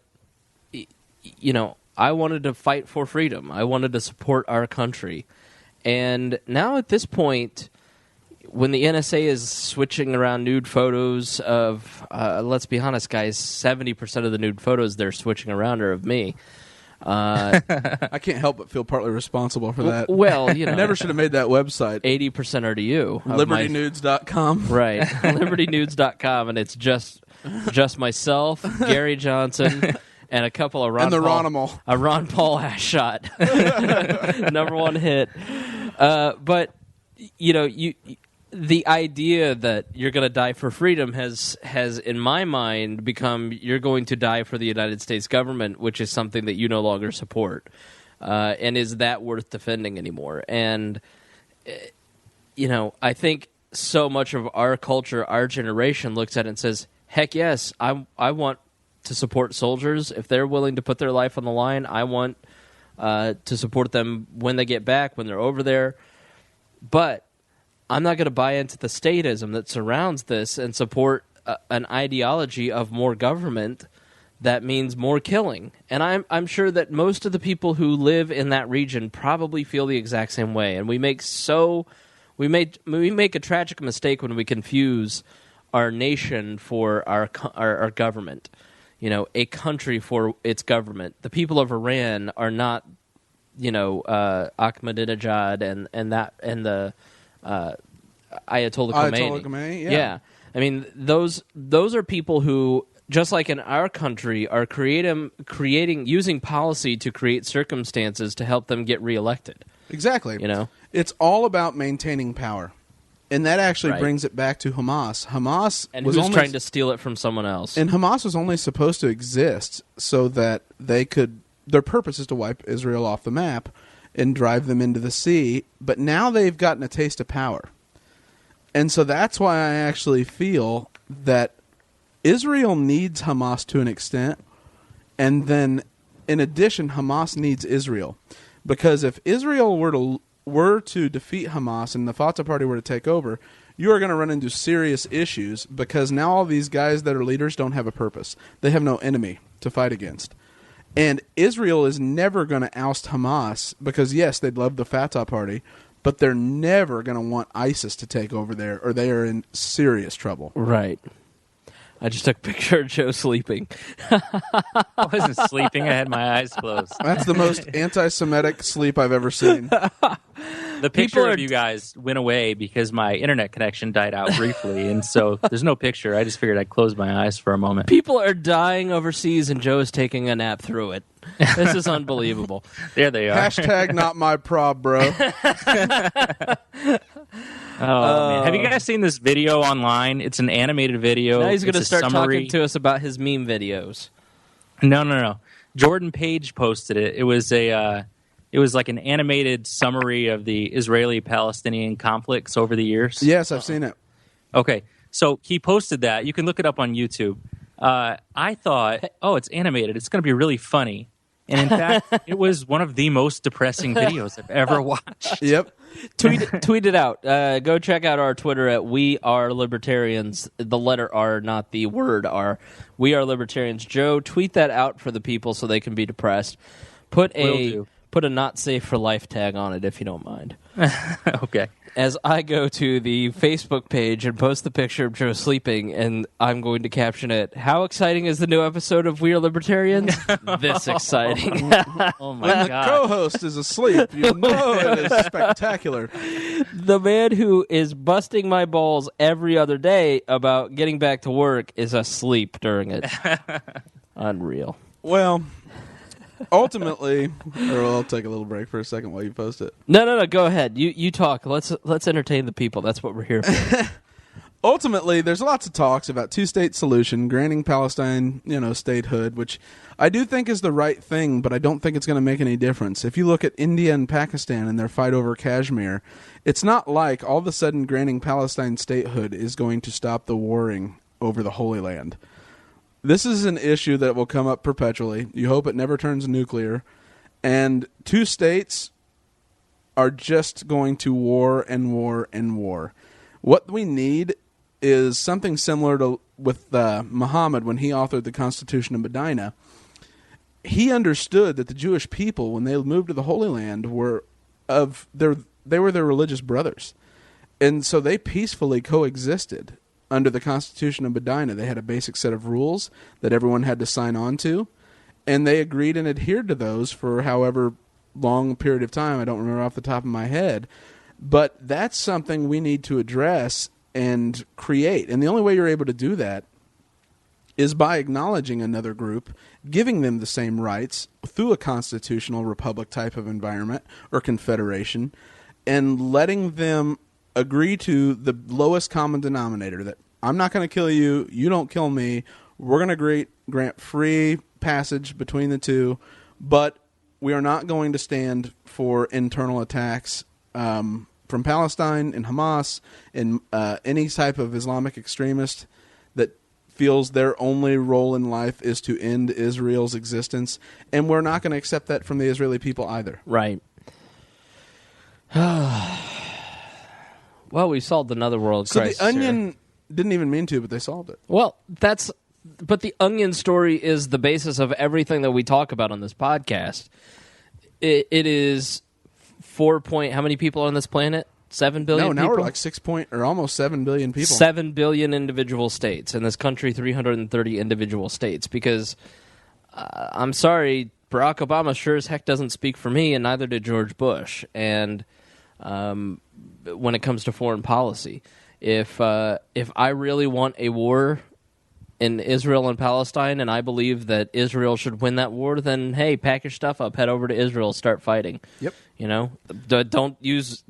you know, I wanted to fight for freedom. I wanted to support our country. And now at this point... When the NSA is switching around nude photos of, let's be honest, guys, 70% of the nude photos they're switching around are of me. I can't help but feel partly responsible for that. Well, you know. I never should have made that website. 80% are to you. LibertyNudes.com. Right. LibertyNudes.com, and it's just myself, Gary Johnson, and a couple of Ron and the Paul. A Ron Paul ass shot. #1 hit. But, you know, the idea that you're going to die for freedom has, in my mind, become you're going to die for the United States government, which is something that you no longer support. And is that worth defending anymore? And, you know, I think so much of our culture, our generation, looks at it and says, heck yes, I want to support soldiers. If they're willing to put their life on the line, I want to support them when they get back, when they're over there. But I'm not going to buy into the statism that surrounds this and support an ideology of more government that means more killing. And I'm sure that most of the people who live in that region probably feel the exact same way. And we make a tragic mistake when we confuse our nation for our government. You know, a country for its government. The people of Iran are not, you know, Ahmadinejad and the Ayatollah Khomeini. Yeah. I mean, those are people who, just like in our country, are using policy to create circumstances to help them get reelected. Exactly. You know, it's all about maintaining power, and that actually brings it back to Hamas. Hamas was who's trying to steal it from someone else, and Hamas was only supposed to exist so that they could. Their purpose is to wipe Israel off the map and drive them into the sea, but now they've gotten a taste of power. And so that's why I actually feel that Israel needs Hamas to an extent, and then in addition, Hamas needs Israel. Because if Israel were to defeat Hamas and the Fatah party were to take over, you are going to run into serious issues because now all these guys that are leaders don't have a purpose. They have no enemy to fight against. And Israel is never going to oust Hamas because, yes, they'd love the Fatah party, but they're never going to want ISIS to take over there or they are in serious trouble. Right. I just took a picture of Joe sleeping. I wasn't sleeping. I had my eyes closed. That's the most anti-Semitic sleep I've ever seen. The picture of you guys went away because my internet connection died out briefly, and so there's no picture. I just figured I'd close my eyes for a moment. People are dying overseas, and Joe is taking a nap through it. This is unbelievable. There they are. Hashtag not my prob, bro. Oh, man. Have you guys seen this video online? It's an animated video. Now he's going to start summary. talking to us about his meme videos. No. Jordan Page posted it. It was like an animated summary of the Israeli-Palestinian conflicts over the years. Yes, I've seen it. Okay, so he posted that. You can look it up on YouTube. I thought, it's animated. It's going to be really funny. And in fact, it was one of the most depressing videos I've ever watched. Yep. Tweet it out. Go check out our Twitter at We Are Libertarians. The letter R, not the word R. We Are Libertarians. Joe, tweet that out for the people so they can be depressed. Put a not safe for life tag on it if you don't mind. Okay. As I go to the Facebook page and post the picture of Joe sleeping, and I'm going to caption it, "How exciting is the new episode of We Are Libertarians?" This exciting. Oh, my When the God. co-host is asleep, you know it is spectacular. The man who is busting my balls every other day about getting back to work is asleep during it. Unreal. Well, ultimately, or I'll take a little break for a second while you post it. No. Go ahead. You talk. Let's entertain the people. That's what we're here for. Ultimately, there's lots of talks about two-state solution, granting Palestine, statehood, which I do think is the right thing, but I don't think it's going to make any difference. If you look at India and Pakistan and their fight over Kashmir, it's not like all of a sudden granting Palestine statehood is going to stop the warring over the Holy Land. This is an issue that will come up perpetually. You hope it never turns nuclear. And two states are just going to war and war and war. What we need is something similar to with Muhammad when he authored the Constitution of Medina. He understood that the Jewish people, when they moved to the Holy Land, were their religious brothers. And so they peacefully coexisted. Under the Constitution of Medina, they had a basic set of rules that everyone had to sign on to, and they agreed and adhered to those for however long a period of time. I don't remember off the top of my head. But that's something we need to address and create. And the only way you're able to do that is by acknowledging another group, giving them the same rights through a constitutional republic type of environment or confederation, and letting them agree to the lowest common denominator, that I'm not going to kill you, you don't kill me, we're going to grant free passage between the two, but we are not going to stand for internal attacks from Palestine and Hamas and any type of Islamic extremist that feels their only role in life is to end Israel's existence, and we're not going to accept that from the Israeli people either. Right. Well, we solved another world crisis. So the Onion here. didn't even mean to, but they solved it. Well, but the Onion story is the basis of everything that we talk about on this podcast. It is 4 how many people on this planet? 7 billion people? No, now we're like 6 or almost 7 billion people. 7 billion individual states. In this country, 330 individual states. Because, I'm sorry, Barack Obama sure as heck doesn't speak for me, and neither did George Bush. And when it comes to foreign policy, if I really want a war in Israel and Palestine, and I believe that Israel should win that war, then hey, pack your stuff up, head over to Israel, start fighting. Yep. Don't use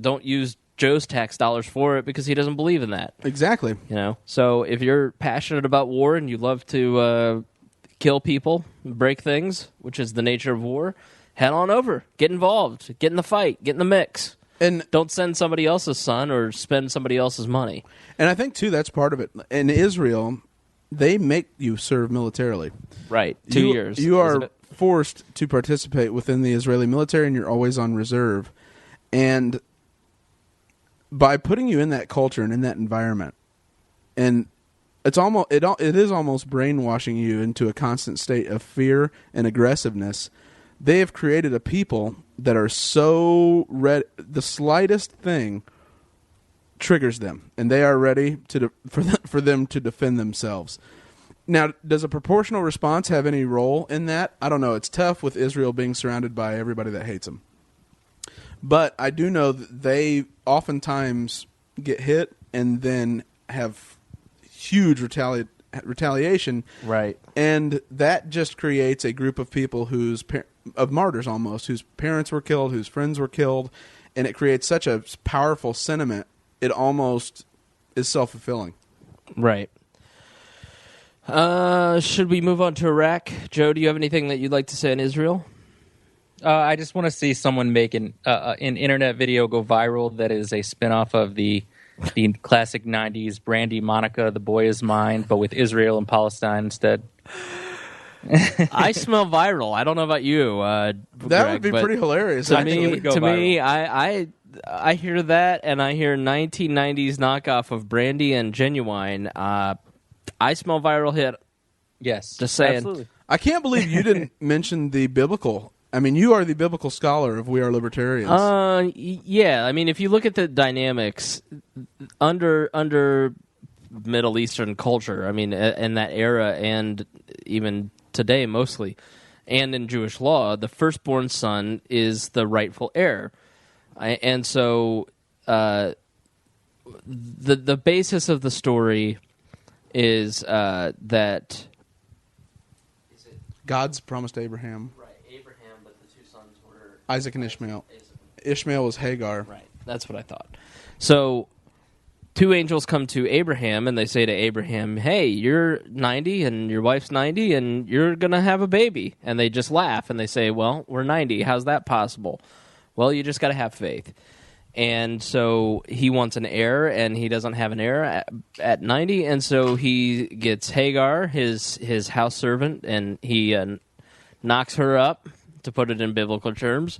Joe's tax dollars for it because he doesn't believe in that. Exactly. So if you're passionate about war and you love to kill people, break things, which is the nature of war, head on over, get involved, get in the fight, get in the mix. And don't send somebody else's son or spend somebody else's money. And I think, too, that's part of it. In Israel, they make you serve militarily. Right, 2 years. You are forced to participate within the Israeli military, and you're always on reserve. And by putting you in that culture and in that environment, and it is almost brainwashing you into a constant state of fear and aggressiveness. They have created a people that are so the slightest thing triggers them, and they are ready for them to defend themselves. Now, does a proportional response have any role in that? I don't know. It's tough with Israel being surrounded by everybody that hates them. But I do know that they oftentimes get hit and then have huge retaliation. Right. And that just creates a group of people of martyrs almost, whose parents were killed, whose friends were killed, and it creates such a powerful sentiment, it almost is self-fulfilling. Right. Should we move on to Iraq? Joe, do you have anything that you'd like to say on Israel? I just want to see someone make an internet video go viral that is a spinoff of the classic 90s Brandy Monica, The Boy Is Mine, but with Israel and Palestine instead. I smell viral. I don't know about you, that Greg, would be pretty hilarious. To me, I hear that, and I hear 1990s knockoff of Brandy and Genuine. I smell viral hit. Yes. Just saying. Absolutely. I can't believe you didn't mention the biblical. I mean, you are the biblical scholar of We Are Libertarians. Yeah. I mean, if you look at the dynamics under Middle Eastern culture, I mean, in that era and even today mostly, and in Jewish law, the firstborn son is the rightful heir. And so the basis of the story is that God's promised Abraham. Right, Abraham, but the two sons were Isaac and Ishmael. Ishmael was Hagar. Right, that's what I thought. So two angels come to Abraham, and they say to Abraham, hey, you're 90, and your wife's 90, and you're going to have a baby. And they just laugh, and they say, well, we're 90. How's that possible? Well, you just got to have faith. And so he wants an heir, and he doesn't have an heir at 90, and so he gets Hagar, his house servant, and he knocks her up, to put it in biblical terms.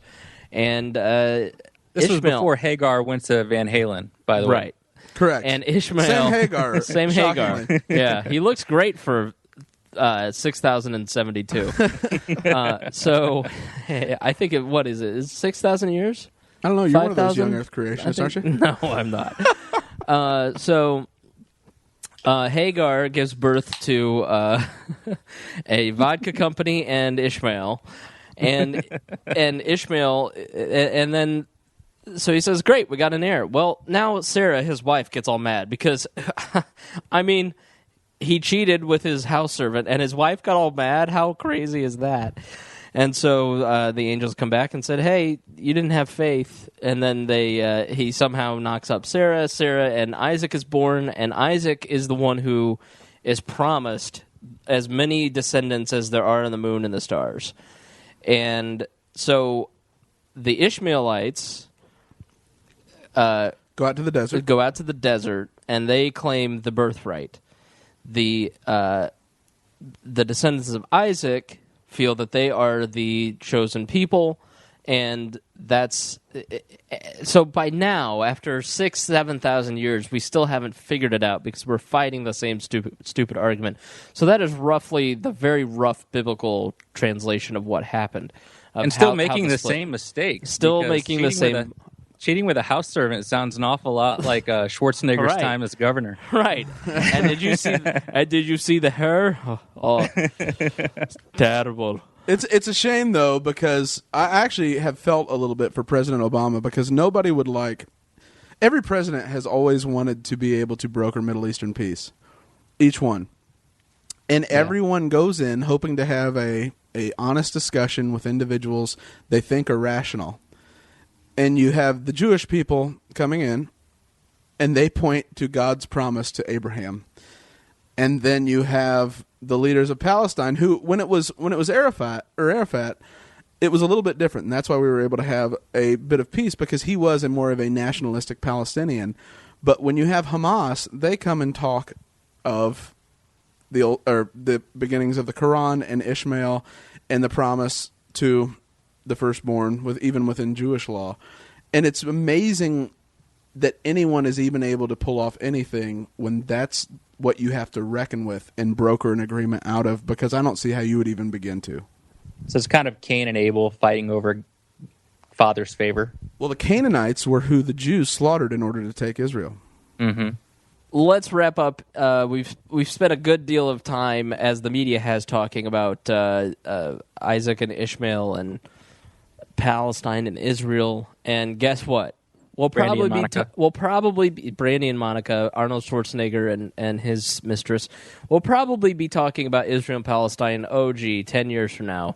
And this Ishmael, was before Hagar went to Van Halen, by the way. Right. Correct. And Ishmael... Same Hagar. Same Hagar. Yeah, he looks great for 6,072. So I think what is it? Is it 6,000 years? I don't know. You're 5, one of those young Earth creationists, aren't you? No, I'm not. So Hagar gives birth to a vodka company and Ishmael, and Ishmael, and then so he says, "Great, we got an heir." Well, now Sarah, his wife, gets all mad because, I mean, he cheated with his house servant, and his wife got all mad. How crazy is that? And so the angels come back and said, hey, you didn't have faith. And then he somehow knocks up Sarah. Sarah and Isaac is born, and Isaac is the one who is promised as many descendants as there are in the moon and the stars. And so the Ishmaelites go out to the desert. And they claim the birthright. The descendants of Isaac feel that they are the chosen people, and that's so by now, after 7,000 years, we still haven't figured it out because we're fighting the same stupid argument. So that is roughly the very rough biblical translation of what happened, and still making the same mistake. Still making the same. Cheating with a house servant sounds an awful lot like Schwarzenegger's time as governor. Right. And did you see the hair? Oh, terrible. It's a shame though, because I actually have felt a little bit for President Obama, because nobody would every president has always wanted to be able to broker Middle Eastern peace. Each one. And everyone goes in hoping to have a honest discussion with individuals they think are rational. And you have the Jewish people coming in, and they point to God's promise to Abraham. And then you have the leaders of Palestine, who, when it was Arafat, it was a little bit different. And that's why we were able to have a bit of peace, because he was more of a nationalistic Palestinian. But when you have Hamas, they come and talk of the beginnings of the Quran and Ishmael and the promise to the firstborn, even within Jewish law. And it's amazing that anyone is even able to pull off anything when that's what you have to reckon with and broker an agreement out of, because I don't see how you would even begin to. So it's kind of Cain and Abel fighting over father's favor. Well, the Canaanites were who the Jews slaughtered in order to take Israel. Mm-hmm. Let's wrap up. We've spent a good deal of time, as the media has, talking about Isaac and Ishmael and Palestine and Israel. And guess what? We'll probably be Brandy and Monica, Arnold Schwarzenegger and his mistress. We'll probably be talking about Israel and Palestine, 10 years from now.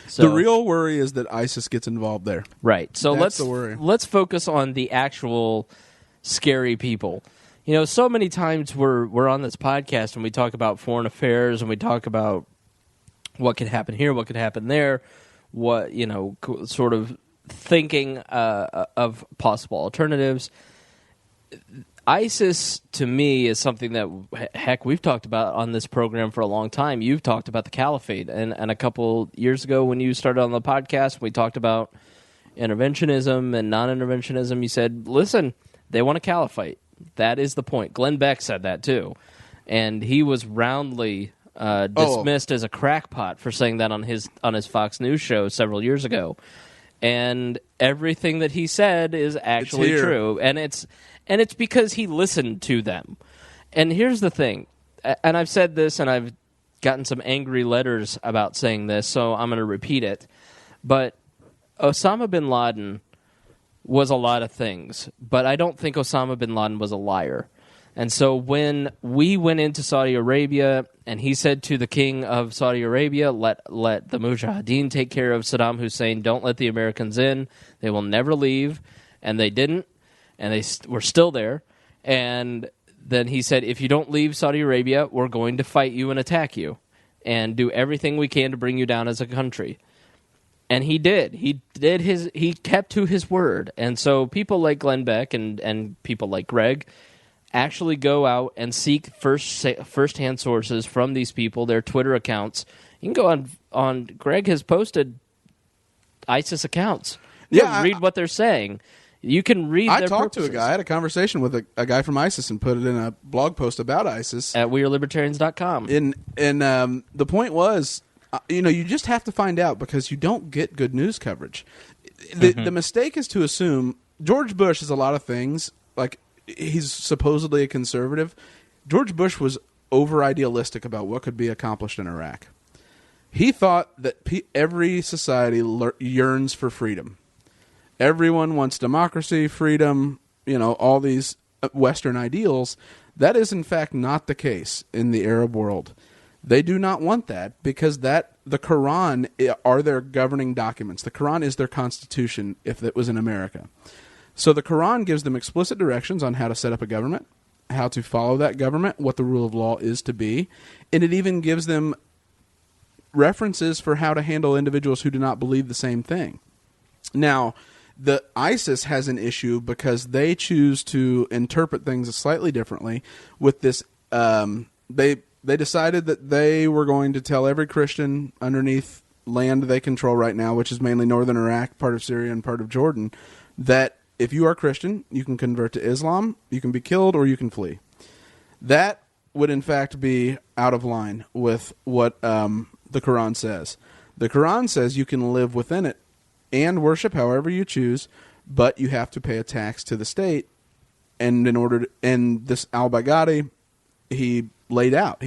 So, the real worry is that ISIS gets involved there. Right. So That's the worry. Let's focus on the actual scary people. You know, so many times we're on this podcast and we talk about foreign affairs and we talk about what could happen here, what could happen there, what, sort of thinking of possible alternatives. ISIS, to me, is something that, heck, we've talked about on this program for a long time. You've talked about the caliphate. And a couple years ago when you started on the podcast, we talked about interventionism and non-interventionism. You said, listen, they want a caliphate. That is the point. Glenn Beck said that, too. And he was roundly dismissed as a crackpot for saying that on his Fox News show several years ago. And everything that he said is actually true. And it's because he listened to them. And here's the thing. And I've said this, and I've gotten some angry letters about saying this, so I'm going to repeat it. But Osama bin Laden was a lot of things. But I don't think Osama bin Laden was a liar. And so when we went into Saudi Arabia and he said to the king of Saudi Arabia, let the Mujahideen take care of Saddam Hussein, don't let the Americans in, they will never leave, and they didn't, and they were still there. And then he said, if you don't leave Saudi Arabia, we're going to fight you and attack you and do everything we can to bring you down as a country. And he did. He kept to his word. And so people like Glenn Beck and people like Greg actually go out and seek first-hand sources from these people, their Twitter accounts. You can go on Greg has posted ISIS accounts. Read what they're saying. You can read their talked purposes. to a guy. I had a conversation with a guy from ISIS and put it in a blog post about ISIS. At wearelibertarians.com. And the point was, you just have to find out because you don't get good news coverage. The mistake is to assume George Bush is a lot of things, like he's supposedly a conservative. George Bush was over-idealistic about what could be accomplished in Iraq. He thought that every society yearns for freedom. Everyone wants democracy, freedom, all these Western ideals. That is, in fact, not the case in the Arab world. They do not want that because the Quran are their governing documents. The Quran is their constitution if it was in America. So the Quran gives them explicit directions on how to set up a government, how to follow that government, what the rule of law is to be, and it even gives them references for how to handle individuals who do not believe the same thing. Now, the ISIS has an issue because they choose to interpret things slightly differently with this. They decided that they were going to tell every Christian underneath land they control right now, which is mainly northern Iraq, part of Syria, and part of Jordan, that if you are Christian, you can convert to Islam, you can be killed, or you can flee. That would, in fact, be out of line with what the Quran says. The Quran says you can live within it and worship however you choose, but you have to pay a tax to the state. And this al-Baghdadi, he laid out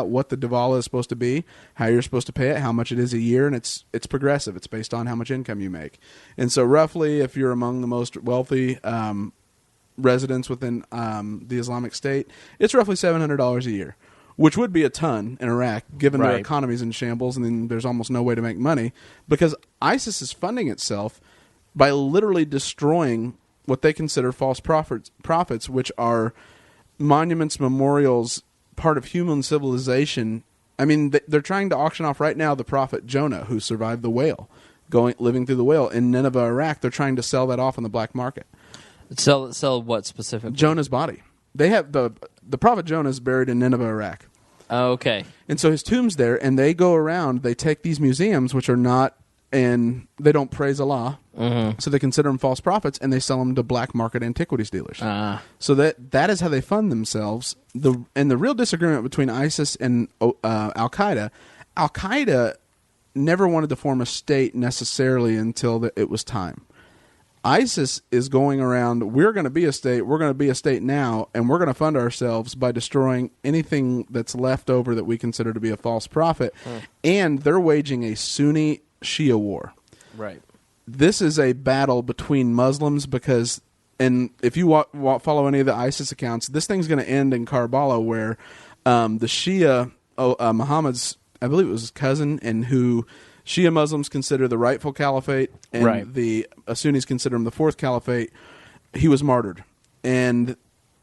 what the Davala is supposed to be, how you're supposed to pay it, how much it is a year, and it's progressive. It's based on how much income you make. And so roughly, if you're among the most wealthy residents within the Islamic State, it's roughly $700 a year, which would be a ton in Iraq, given their economy's in shambles, and then there's almost no way to make money, because ISIS is funding itself by literally destroying what they consider false prophets, which are monuments, memorials, part of human civilization. I mean, they're trying to auction off right now the prophet Jonah, who survived the whale, living through the whale in Nineveh, Iraq. They're trying to sell that off on the black market. Sell what specifically? Jonah's body. They have the prophet Jonah is buried in Nineveh, Iraq. Oh, okay. And so his tomb's there, and they go around, they take these museums, which are not, and they don't praise Allah, so they consider them false prophets, and they sell them to black market antiquities dealers. So that is how they fund themselves. The real disagreement between ISIS and Al-Qaeda never wanted to form a state necessarily until it was time. ISIS is going around, we're going to be a state now, and we're going to fund ourselves by destroying anything that's left over that we consider to be a false prophet. And they're waging a Sunni-Shia war. Right. This is a battle between Muslims because, and if you follow any of the ISIS accounts, this thing's going to end in Karbala where the Shia, Muhammad's, I believe it was his cousin, and who Shia Muslims consider the rightful caliphate, and the Sunnis consider him the fourth caliphate. He was martyred. And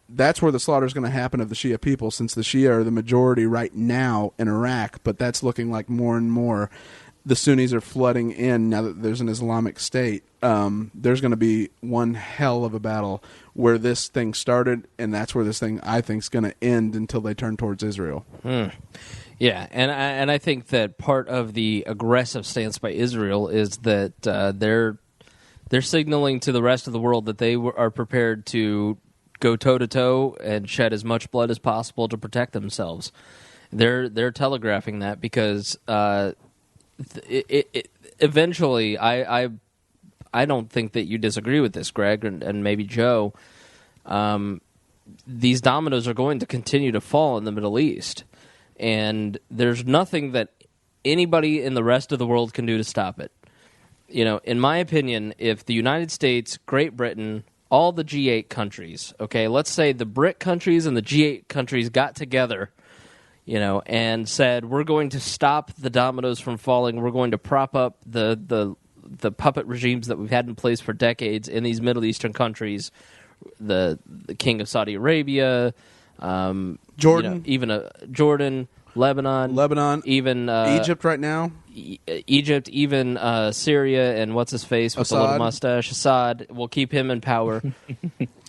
that's where the slaughter is going to happen of the Shia people, since the Shia are the majority right now in Iraq, but that's looking like more and more the Sunnis are flooding in now that there's an Islamic State. There's going to be one hell of a battle where this thing started, and that's where this thing, I think, is going to end until they turn towards Israel. Yeah, and I think that part of the aggressive stance by Israel is that they're signaling to the rest of the world that they are prepared to go toe-to-toe and shed as much blood as possible to protect themselves. They're telegraphing that because eventually, I don't think that you disagree with this, Greg, and maybe Joe. These dominoes are going to continue to fall in the Middle East. And there's nothing that anybody in the rest of the world can do to stop it. You know, in my opinion, if the United States, Great Britain, all the G8 countries, okay, let's say the BRIC countries and the G8 countries got together, you know, and said, we're going to stop the dominoes from falling, we're going to prop up the puppet regimes that we've had in place for decades in these Middle Eastern countries, the King of Saudi Arabia, Jordan, you know, even Jordan, Lebanon, even Egypt right now, Egypt, even Syria, and what's his face with the little mustache, Assad. We'll keep him in power,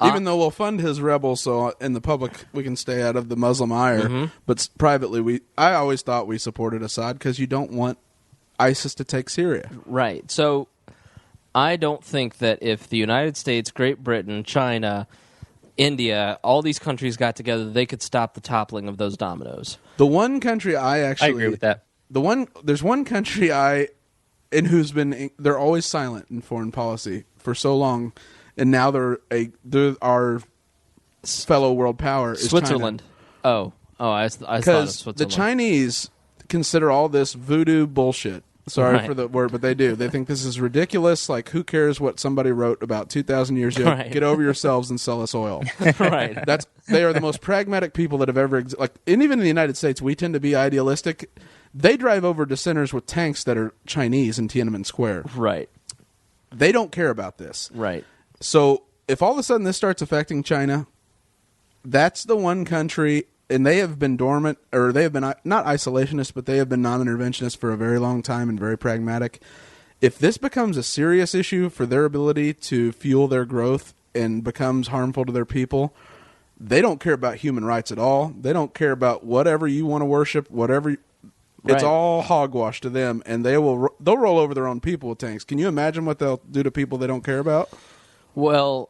even though we'll fund his rebels. So in the public, we can stay out of the Muslim ire, but privately, I always thought we supported Assad because you don't want ISIS to take Syria, right? So I don't think that if the United States, Great Britain, China, India, all these countries got together, they could stop the toppling of those dominoes. The one country I agree with that. There's one country they're always silent in foreign policy for so long, and now they're our fellow world power is Switzerland. China. I thought it was Switzerland. The Chinese consider all this voodoo bullshit. Sorry for the word, but they do. They think this is ridiculous. Like, who cares what somebody wrote about 2,000 years ago? Right. Get over yourselves and sell us oil. Right. They are the most pragmatic people that have ever and even in the United States, we tend to be idealistic. They drive over dissenters with tanks that are Chinese in Tiananmen Square. Right. They don't care about this. Right. So if all of a sudden this starts affecting China, that's the one country. And they have been dormant, or they have been not isolationist, but they have been non-interventionist for a very long time and very pragmatic. If this becomes a serious issue for their ability to fuel their growth and becomes harmful to their people, they don't care about human rights at all. They don't care about whatever you want to worship, whatever. It's all hogwash to them, and they'll roll over their own people with tanks. Can you imagine what they'll do to people they don't care about? Well,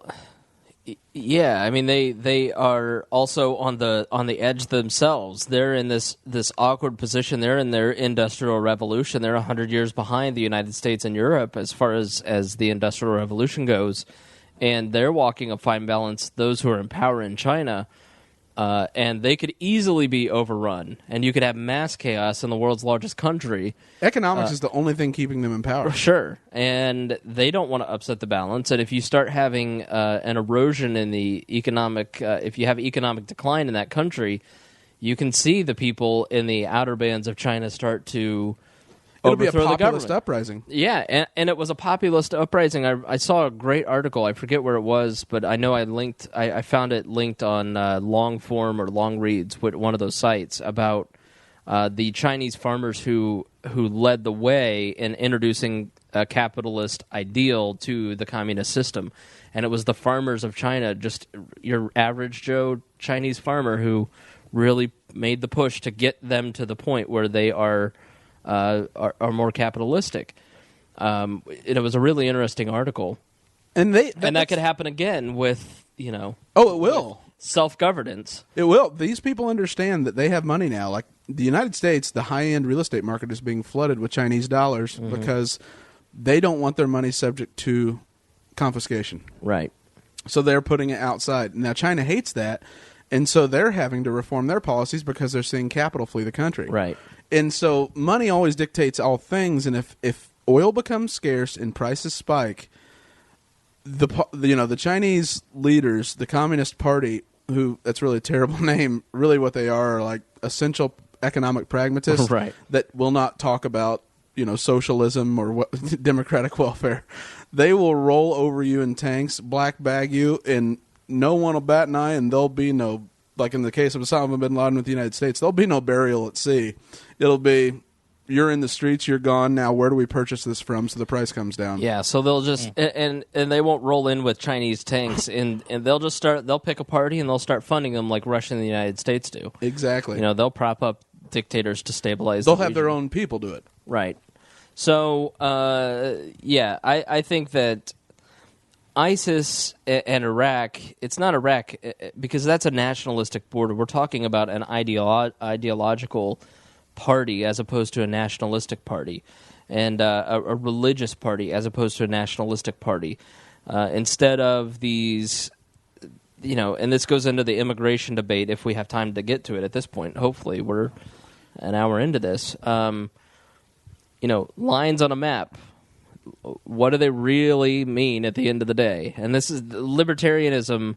yeah, I mean they are also on the edge themselves. They're in this awkward position. They're in their industrial revolution. They're 100 years behind the United States and Europe as far as the industrial revolution goes, and they're walking a fine balance. Those who are in power in China, and they could easily be overrun, and you could have mass chaos in the world's largest country. Economics is the only thing keeping them in power. Sure, and they don't want to upset the balance. And if you start having an erosion in the economic, if you have economic decline in that country, you can see the people in the outer bands of China start to It'll be a overthrow the populist government. uprising. Yeah, and it was a populist uprising. I saw a great article. I forget where it was, but I know I found it linked on long form or long reads with one of those sites about the Chinese farmers who led the way in introducing a capitalist ideal to the communist system. And it was the farmers of China, just your average Joe Chinese farmer who really made the push to get them to the point where they are more capitalistic. It was a really interesting article, and that could happen again with it will. Self-governance. It will. These people understand that they have money now. Like the United States, the high-end real estate market is being flooded with Chinese dollars because they don't want their money subject to confiscation. Right. So they're putting it outside. Now China hates that, and so they're having to reform their policies because they're seeing capital flee the country. Right. And so money always dictates all things, and if oil becomes scarce and prices spike, the Chinese leaders, the Communist Party, that's really a terrible name. Really, what they are like essential economic pragmatists, right, that will not talk about socialism or democratic welfare. They will roll over you in tanks, black bag you, and no one will bat an eye. And there'll be no, like in the case of Osama bin Laden with the United States, there'll be no burial at sea. It'll be, you're in the streets, you're gone. Now, where do we purchase this from so the price comes down? Yeah, so they'll just and they won't roll in with Chinese tanks, and they'll just they'll pick a party and they'll start funding them like Russia and the United States do. Exactly. They'll prop up dictators to stabilize. They'll have their own people do it. Right. So I think that ISIS and Iraq, it's not Iraq because that's a nationalistic border. We're talking about an ideological party as opposed to a nationalistic party, and a religious party as opposed to a nationalistic party. Instead of these, and this goes into the immigration debate if we have time to get to it at this point. Hopefully, we're an hour into this. Lines on a map. What do they really mean at the end of the day? And this is libertarianism.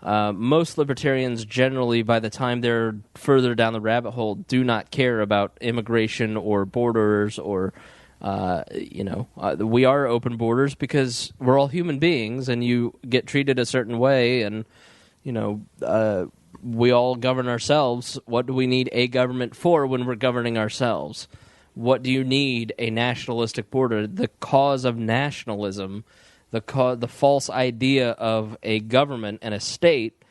Most libertarians generally, by the time they're further down the rabbit hole, do not care about immigration or borders or, we are open borders because we're all human beings and you get treated a certain way and, we all govern ourselves. What do we need a government for when we're governing ourselves? What do you need a nationalistic border? The cause of nationalism, the false idea of a government and a state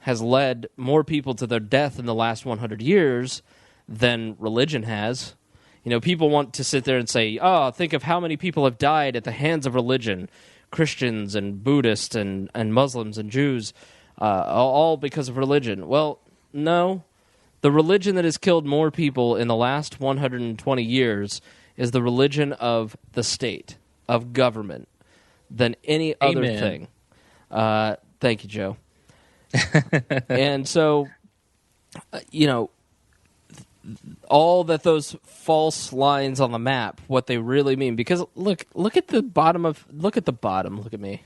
has led more people to their death in the last 100 years than religion has. People want to sit there and say, think of how many people have died at the hands of religion, Christians and Buddhists and Muslims and Jews, all because of religion. Well, no. The religion that has killed more people in the last 120 years is the religion of the state, of government, than any other thing. Thank you, Joe. And so, all that those false lines on the map, what they really mean. Because look at the bottom. Look at me.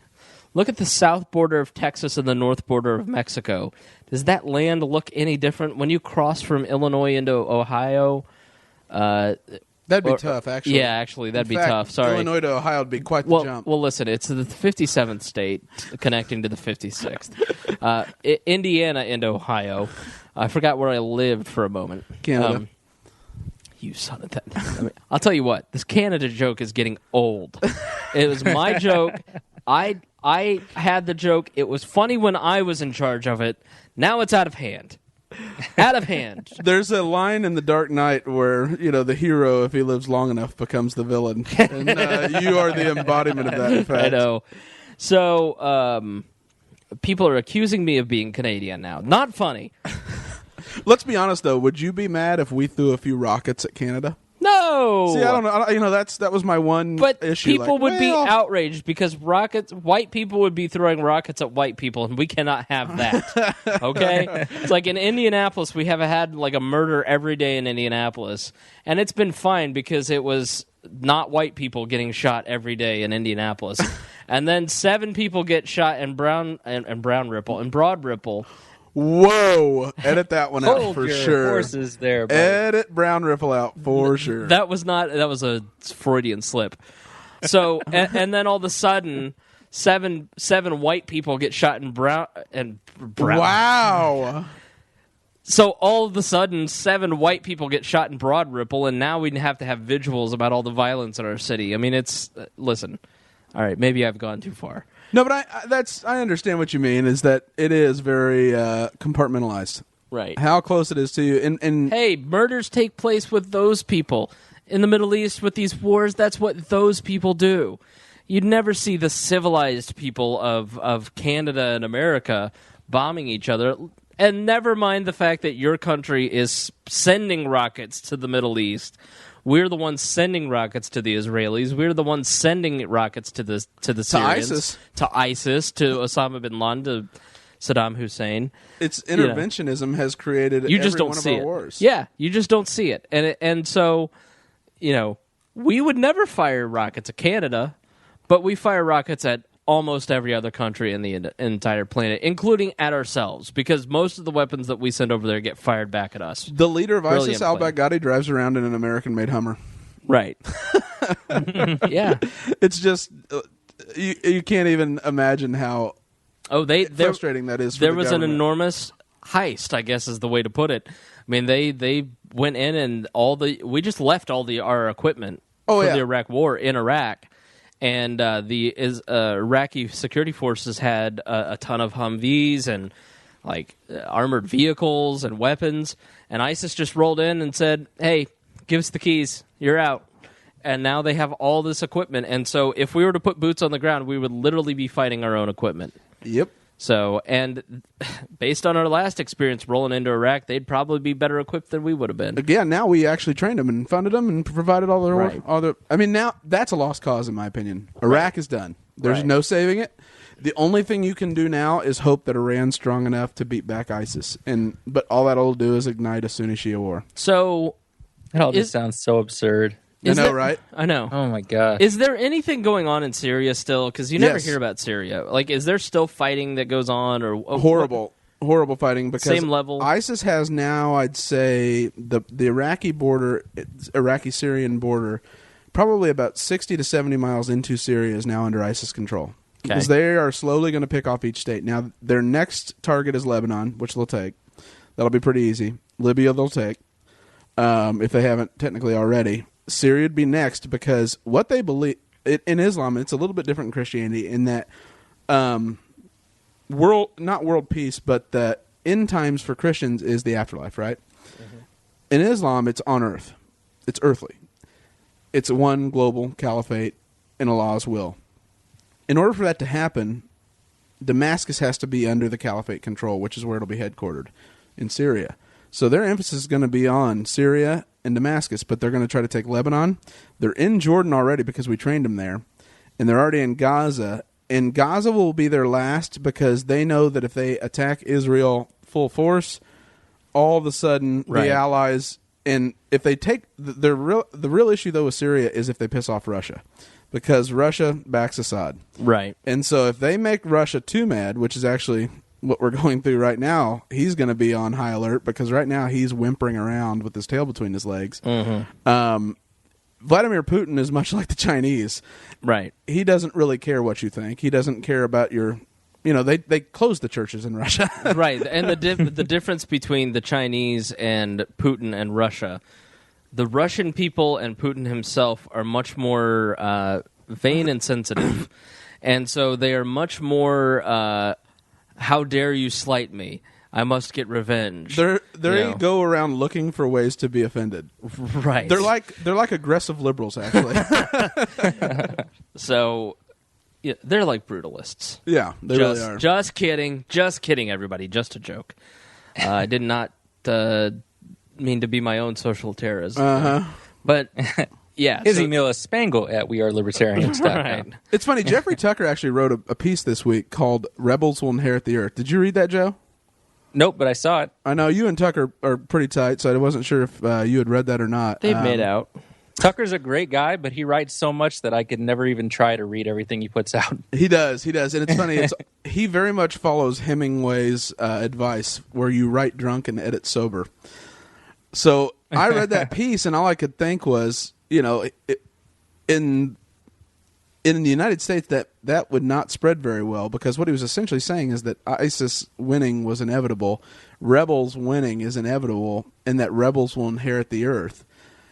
Look at the south border of Texas and the north border of Mexico. Does that land look any different when you cross from Illinois into Ohio? That'd be tough, actually. Yeah, actually, that'd be tough. Sorry. Illinois to Ohio would be quite the jump. Well, listen, it's the 57th state connecting to the 56th. Indiana into Ohio. I forgot where I lived for a moment. Canada. You son of that. I'll tell you what, this Canada joke is getting old. It was my joke. I had the joke. It was funny when I was in charge of it. Now it's out of hand. Out of hand. There's a line in The Dark Knight where, the hero, if he lives long enough, becomes the villain. And you are the embodiment of that, in fact. I know. So, people are accusing me of being Canadian now. Not funny. Let's be honest, though. Would you be mad if we threw a few rockets at Canada? No. See, I don't know. That was my one issue. But people would be outraged because white people would be throwing rockets at white people, and we cannot have that. Okay? It's like in Indianapolis, we have had like a murder every day in Indianapolis, and it's been fine because it was not white people getting shot every day in Indianapolis. And then 7 people get shot in Broad Ripple. Whoa! Edit that one out for sure. Horses there, buddy. Edit Brown Ripple out for sure. That was a Freudian slip. So and then all of a sudden, seven white people get shot in Brown. Wow! So all of a sudden, 7 white people get shot in Broad Ripple, and now we have to have vigils about all the violence in our city. I mean, it's listen. All right, maybe I've gone too far. No, but I understand what you mean. Is that it is very compartmentalized. Right. How close it is to you. And hey, murders take place with those people. In the Middle East with these wars, that's what those people do. You'd never see the civilized people of Canada and America bombing each other. And never mind the fact that your country is sending rockets to the Middle East. We're the ones sending rockets to the Israelis. We're the ones sending rockets to the Syrians. To ISIS, to Osama bin Laden, to Saddam Hussein. It's interventionism has created you just every don't one see of our it. wars. Yeah, you just don't see it. And so, we would never fire rockets at Canada, but we fire rockets at almost every other country in the entire planet, including at ourselves, because most of the weapons that we send over there get fired back at us. The leader of Brilliant ISIS, al-Baghdadi, drives around in an American-made Hummer. Right. Yeah. It's just you can't even imagine how frustrating that is. For there the was government. an enormous heist, I guess is the way to put it. I mean, they went in and we just left all our equipment from the Iraq War in Iraq. And the Iraqi security forces had a ton of Humvees and armored vehicles and weapons. And ISIS just rolled in and said, "Hey, give us the keys. You're out." And now they have all this equipment. And so if we were to put boots on the ground, we would literally be fighting our own equipment. Yep. So, and based on our last experience rolling into Iraq, they'd probably be better equipped than we would have been. Again, now we actually trained them and funded them and provided all their Right. I mean, now that's a lost cause in my opinion. Iraq is done. There's Right. no saving it. The only thing you can do now is hope that Iran's strong enough to beat back ISIS. But all that'll do is ignite a Sunni Shia war. So, It all just sounds so absurd. I know, right? I know. Oh my god! Is there anything going on in Syria still? Because you never Yes. hear about Syria. Is there still fighting that goes on? Or Horrible fighting because Same level? ISIS has now, I'd say, the Iraqi border, Iraqi-Syrian border, probably about 60 to 70 miles into Syria is now under ISIS control. Because they are slowly going to pick off each state. Now, their next target is Lebanon, which they'll take. That'll be pretty easy. Libya they'll take, if they haven't technically already. Syria would be next because what they believe in Islam, it's a little bit different in Christianity in that not world peace, but the end times for Christians is the afterlife, right? Mm-hmm. In Islam, it's on earth. It's earthly. It's one global caliphate in Allah's will. In order for that to happen, Damascus has to be under the caliphate control, which is where it'll be headquartered in Syria. So their emphasis is going to be on Syria and Damascus, but they're going to try to take Lebanon. They're in Jordan already because we trained them there, and they're already in Gaza. And Gaza will be their last because they know that if they attack Israel full force, all of a sudden the Allies, and if they take the real issue though with Syria is if they piss off Russia, because Russia backs Assad. Right. And so if they make Russia too mad, which is actually what we're going through right now, he's going to be on high alert because right now he's whimpering around with his tail between his legs. Mm-hmm. Vladimir Putin is much like the Chinese. Right. He doesn't really care what you think. He doesn't care about your... they closed the churches in Russia. Right. And the difference between the Chinese and Putin and Russia, the Russian people and Putin himself are much more vain and sensitive. And so they are much more... how dare you slight me? I must get revenge. They go around looking for ways to be offended. Right. They're like aggressive liberals, actually. So, they're like brutalists. Yeah, they really are. Just kidding, everybody. Just a joke. I did not mean to be my own social terrorist. But yeah, his email is spangle@wearelibertarians.com. Right. It's funny. Jeffrey Tucker actually wrote a piece this week called "Rebels Will Inherit the Earth." Did you read that, Joe? Nope, but I saw it. I know you and Tucker are pretty tight, so I wasn't sure if you had read that or not. They've made out. Tucker's a great guy, but he writes so much that I could never even try to read everything he puts out. He does, and it's funny. He very much follows Hemingway's advice, where you write drunk and edit sober. So I read that piece, and all I could think was, in the United States, that would not spread very well, because what he was essentially saying is that ISIS winning was inevitable, rebels winning is inevitable, and that rebels will inherit the earth.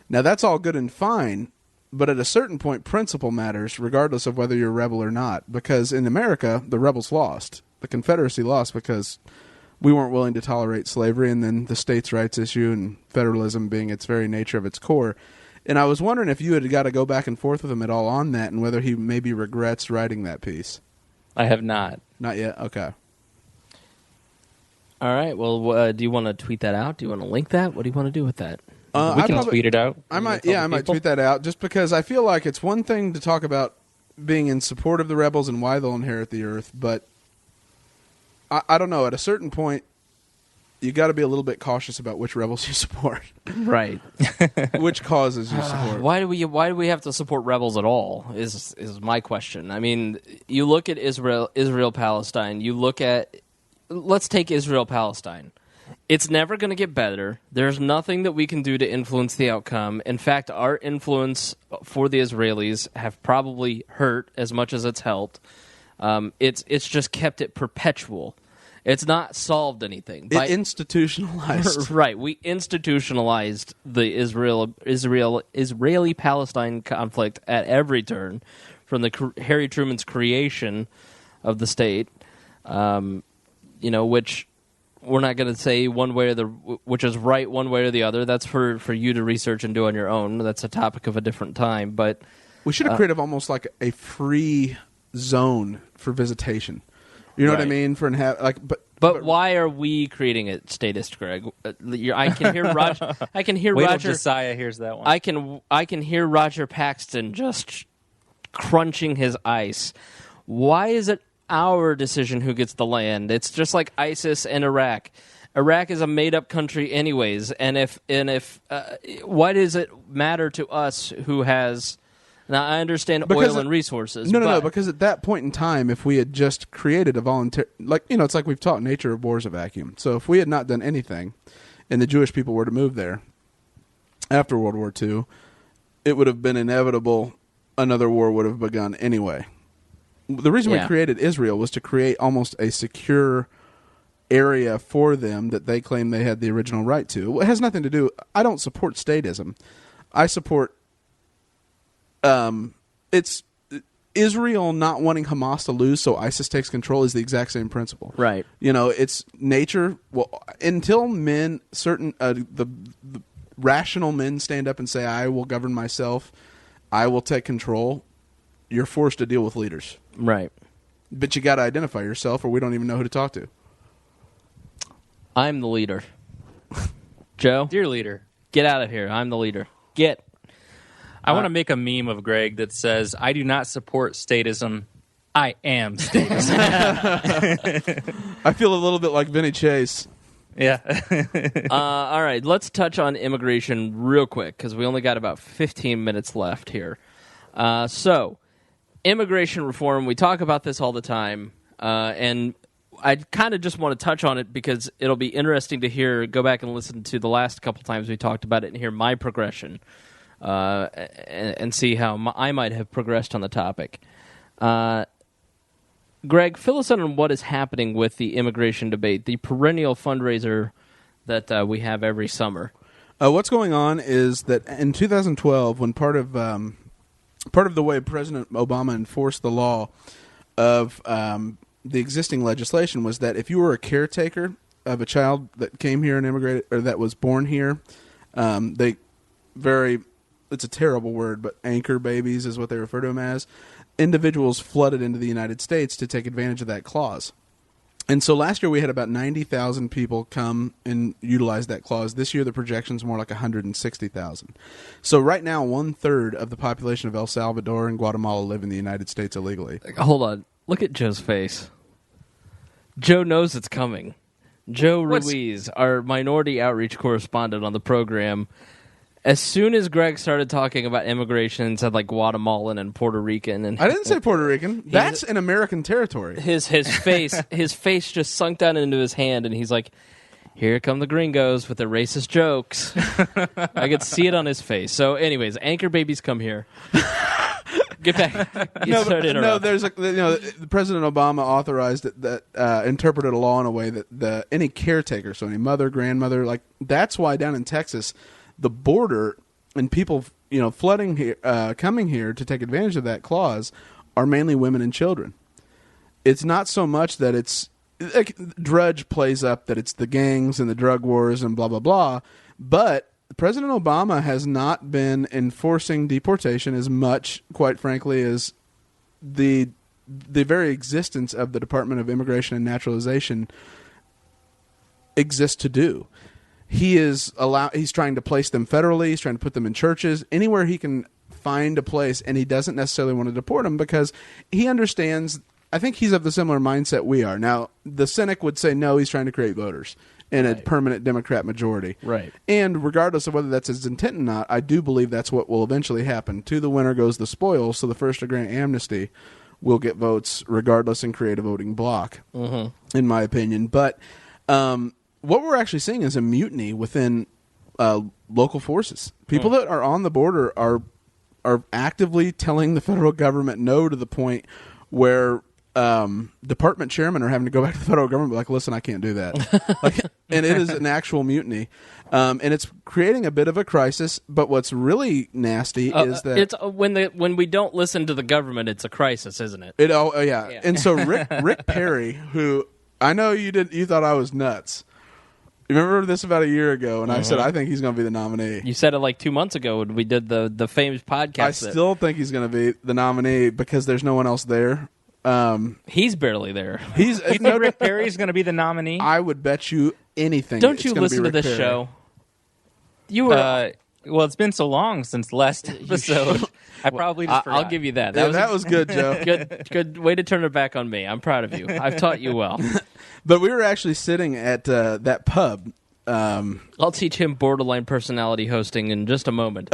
Now, that's all good and fine, but at a certain point, principle matters, regardless of whether you're a rebel or not, because in America, the rebels lost. The Confederacy lost because we weren't willing to tolerate slavery, and then the states' rights issue and federalism being its very nature of its core. And I was wondering if you had got to go back and forth with him at all on that, and whether he maybe regrets writing that piece. I have not. Not yet? Okay. All right. Well, do you want to tweet that out? Do you want to link that? What do you want to do with that? We can tweet it out. I might tweet that out, just because I feel like it's one thing to talk about being in support of the rebels and why they'll inherit the earth, but I don't know. At a certain point, you got to be a little bit cautious about which rebels you support, Right. which causes you support. Why do we have to support rebels at all? Is my question. I mean, you look at Israel Palestine. You look at, let's take Israel Palestine. It's never going to get better. There's nothing that we can do to influence the outcome. In fact, our influence for the Israelis have probably hurt as much as it's helped. It's just kept it perpetual. It's not solved anything. It institutionalized. Right. We institutionalized the Israeli-Palestine conflict at every turn, from the Harry Truman's creation of the state, which we're not going to say one way or which is right one way or the other. That's for you to research and do on your own. That's a topic of a different time. But we should have created almost like a free zone for visitation. You know what I mean? But why are we creating it statist, Greg? I can hear Roger. I can hear Wait till Roger. Josiah hears that one. I can hear Roger Paxton just crunching his ice. Why is it our decision who gets the land? It's just like ISIS and Iraq. Iraq is a made-up country, anyways. And if why does it matter to us who has? Now, I understand oil and resources. No, because at that point in time, if we had just created a voluntary... it's like we've taught nature abhors a vacuum. So if we had not done anything, and the Jewish people were to move there after World War II, it would have been inevitable another war would have begun anyway. The reason we created Israel was to create almost a secure area for them that they claim they had the original right to. It has nothing to do... I don't support statism. I support... it's Israel not wanting Hamas to lose, so ISIS takes control is the exact same principle. Right. It's nature. Well, until men, the rational men stand up and say, "I will govern myself. I will take control." You're forced to deal with leaders. Right. But you got to identify yourself, or we don't even know who to talk to. I'm the leader. Joe, Dear leader, get out of here. I'm the leader. Get. I want to make a meme of Greg that says, "I do not support statism. I am statism." I feel a little bit like Vinny Chase. Yeah. All right, let's touch on immigration real quick because we only got about 15 minutes left here. So, immigration reform, we talk about this all the time, and I kind of just want to touch on it because it'll be interesting to go back and listen to the last couple times we talked about it and hear my progression. And see how I might have progressed on the topic. Greg, fill us in on what is happening with the immigration debate, the perennial fundraiser that we have every summer. What's going on is that in 2012, when part of the way President Obama enforced the law of the existing legislation was that if you were a caretaker of a child that came here and immigrated, or that was born here, it's a terrible word, but anchor babies is what they refer to them as. Individuals flooded into the United States to take advantage of that clause. And so last year we had about 90,000 people come and utilize that clause. This year the projection's more like 160,000. So right now 1/3 of the population of El Salvador and Guatemala live in the United States illegally. Hold on. Look at Joe's face. Joe knows it's coming. Joe Ruiz, our minority outreach correspondent on the program, as soon as Greg started talking about immigration and said like Guatemalan and Puerto Rican, and I didn't say Puerto Rican. That's an American territory. His face just sunk down into his hand, and he's like, "Here come the gringos with their racist jokes." I could see it on his face. So, anyways, anchor babies come here. Get back. President Obama authorized it that interpreted a law in a way that any caretaker, so any mother, grandmother, that's why down in Texas, the border and people, flooding here, coming here to take advantage of that clause are mainly women and children. It's not so much that it's like, Drudge plays up that it's the gangs and the drug wars and blah, blah, blah. But President Obama has not been enforcing deportation as much, quite frankly, as the very existence of the Department of Immigration and Naturalization exists to do. He's trying to place them federally. He's trying to put them in churches, anywhere he can find a place, and he doesn't necessarily want to deport them because he understands. I think he's of the similar mindset we are. Now, the cynic would say, no, he's trying to create voters in a permanent Democrat majority. Right. And regardless of whether that's his intent or not, I do believe that's what will eventually happen. To the winner goes the spoils, so the first to grant amnesty will get votes regardless and create a voting bloc, in my opinion. But what we're actually seeing is a mutiny within local forces. People that are on the border are actively telling the federal government no, to the point where department chairmen are having to go back to the federal government and be like, listen, I can't do that. And it is an actual mutiny. And it's creating a bit of a crisis, but what's really nasty is that it's when we don't listen to the government, it's a crisis, isn't it? Yeah. And so Rick Perry, who I know you thought I was nuts. You remember this about a year ago, and I said I think he's going to be the nominee. You said it like 2 months ago when we did the famous podcast. I still think he's going to be the nominee because there's no one else there. He's barely there. You think Rick Perry's going to be the nominee? I would bet you anything. Don't you listen to this show? You were. Well, it's been so long since the last episode. I probably just forgot. I'll give you that. That was good, Joe. Good way to turn it back on me. I'm proud of you. I've taught you well. But we were actually sitting at that pub. I'll teach him borderline personality hosting in just a moment.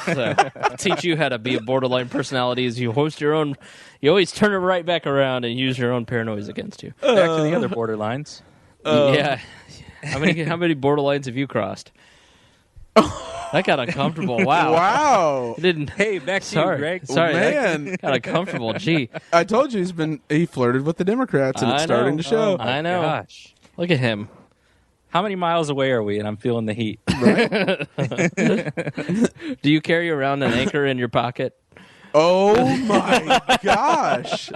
So, teach you how to be a borderline personality as you host your own. You always turn it right back around and use your own paranoias against you. Back to the other borderlines. Yeah. How many borderlines have you crossed? That got uncomfortable. Wow. Wow. Didn't. Hey, back to you, Greg. Sorry, Man. that got uncomfortable. Gee. I told you he flirted with the Democrats, and it's starting to show. I know. Gosh. Look at him. How many miles away are we? And I'm feeling the heat. Right? Do you carry around an anchor in your pocket? Oh my gosh.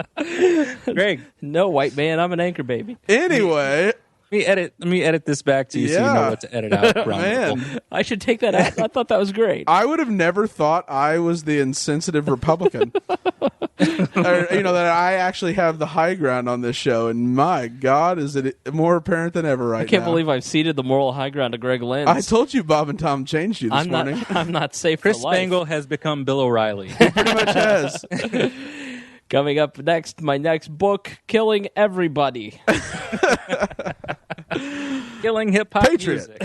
Greg. No, white man. I'm an anchor baby. Anyway. Let me edit this back to you so you know what to edit out. Man. I should take that out. I thought that was great. I would have never thought I was the insensitive Republican. Or, that I actually have the high ground on this show, and my God, is it more apparent than ever right now. I can't believe I've ceded the moral high ground to Greg Lenz. I told you Bob and Tom changed you this morning. I'm not safe Chris for life. Spangle has become Bill O'Reilly. Pretty much has. Coming up next, my next book, Killing Everybody. Killing hip-hop Patriot. music.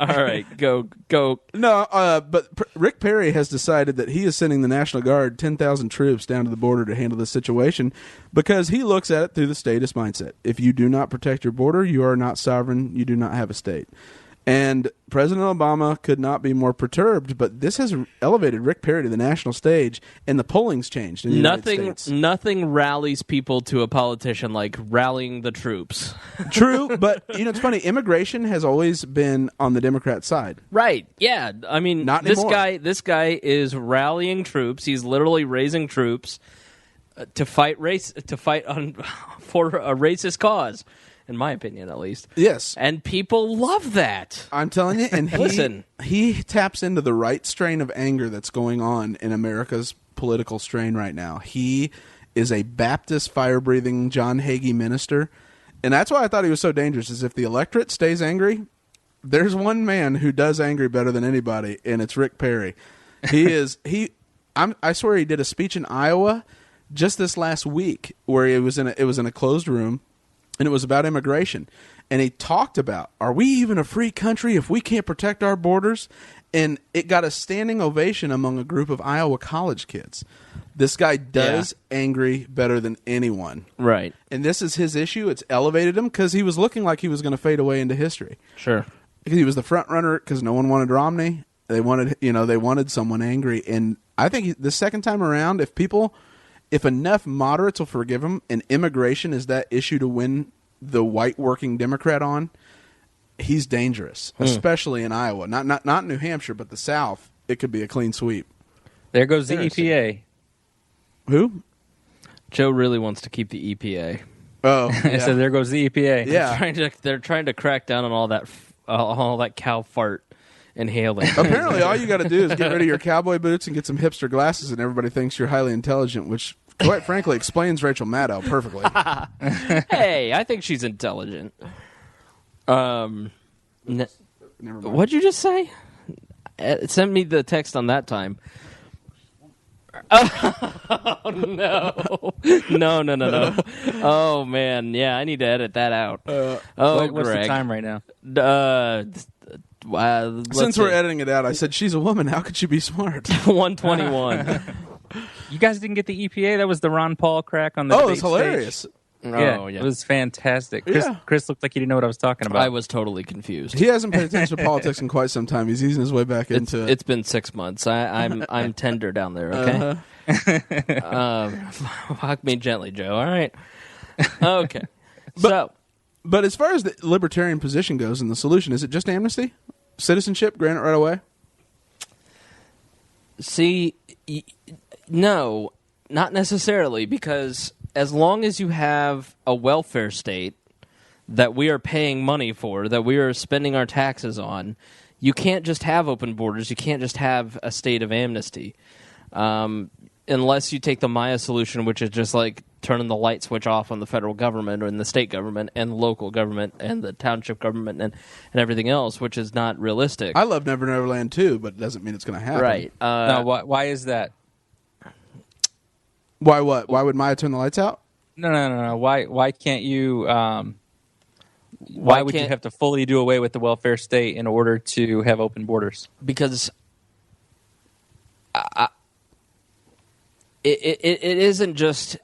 All right, go. No, but Rick Perry has decided that he is sending the National Guard 10,000 troops down to the border to handle this situation because he looks at it through the statist mindset. If you do not protect your border, you are not sovereign. You do not have a state. And President Obama could not be more perturbed, but this has elevated Rick Perry to the national stage, and the polling's changed in the United States. Nothing rallies people to a politician like rallying the troops. True, but it's funny. Immigration has always been on the Democrat side. Right, yeah. I mean, Not this anymore. guy is rallying troops. He's literally raising troops to fight for a racist cause. In my opinion, at least. Yes. And people love that. I'm telling you, and Listen. he taps into the right strain of anger that's going on in America's political strain right now. He is a Baptist fire-breathing John Hagee minister, and that's why I thought he was so dangerous, is if the electorate stays angry, there's one man who does angry better than anybody, and it's Rick Perry. I swear he did a speech in Iowa just this last week where it was in a closed room, and it was about immigration. And he talked about, are we even a free country if we can't protect our borders? And it got a standing ovation among a group of Iowa college kids. This guy does angry better than anyone. Right. And this is his issue. It's elevated him because he was looking like he was going to fade away into history. Sure. Because he was the front runner because no one wanted Romney. They wanted someone angry. And I think the second time around, if enough moderates will forgive him, and immigration is that issue to win the white working Democrat on, he's dangerous, especially in Iowa. Not New Hampshire, but the South. It could be a clean sweep. There goes the EPA. Who? Joe really wants to keep the EPA. Oh, yeah. So there goes the EPA. Yeah. They're trying to crack down on all that cow fart inhaling. Apparently, all you got to do is get rid of your cowboy boots and get some hipster glasses, and everybody thinks you're highly intelligent, which, quite frankly, explains Rachel Maddow perfectly. Hey, I think she's intelligent. Never mind. What'd you just say? Send me the text on that time. Oh, no. No. Oh, man. Yeah, I need to edit that out. What's Greg. the time right now? Since we're editing it out, I said, she's a woman. How could she be smart? 1:21. You guys didn't get the EPA? That was the Ron Paul crack on the Oh, debate it's hilarious. stage. Oh, yeah. It was fantastic. Yeah. Chris looked like he didn't know what I was talking about. I was totally confused. He hasn't paid attention to politics in quite some time. He's easing his way back into it. It's been 6 months. I'm tender down there, okay? Hug me gently, Joe. All right. Okay. But as far as the libertarian position goes and the solution, is it just amnesty? Citizenship? Grant it right away? See, no, not necessarily, because as long as you have a welfare state that we are paying money for, that we are spending our taxes on, you can't just have open borders. You can't just have a state of amnesty. Unless you take the Maya solution, which is just like turning the light switch off on the federal government or in the state government and the local government and the township government and everything else, which is not realistic. I love Never Never Land too, but it doesn't mean it's going to happen. Right. Now, why is that? Why what? Why would Maya turn the lights out? No. Why can't you? Why would you have to fully do away with the welfare state in order to have open borders? Because it isn't just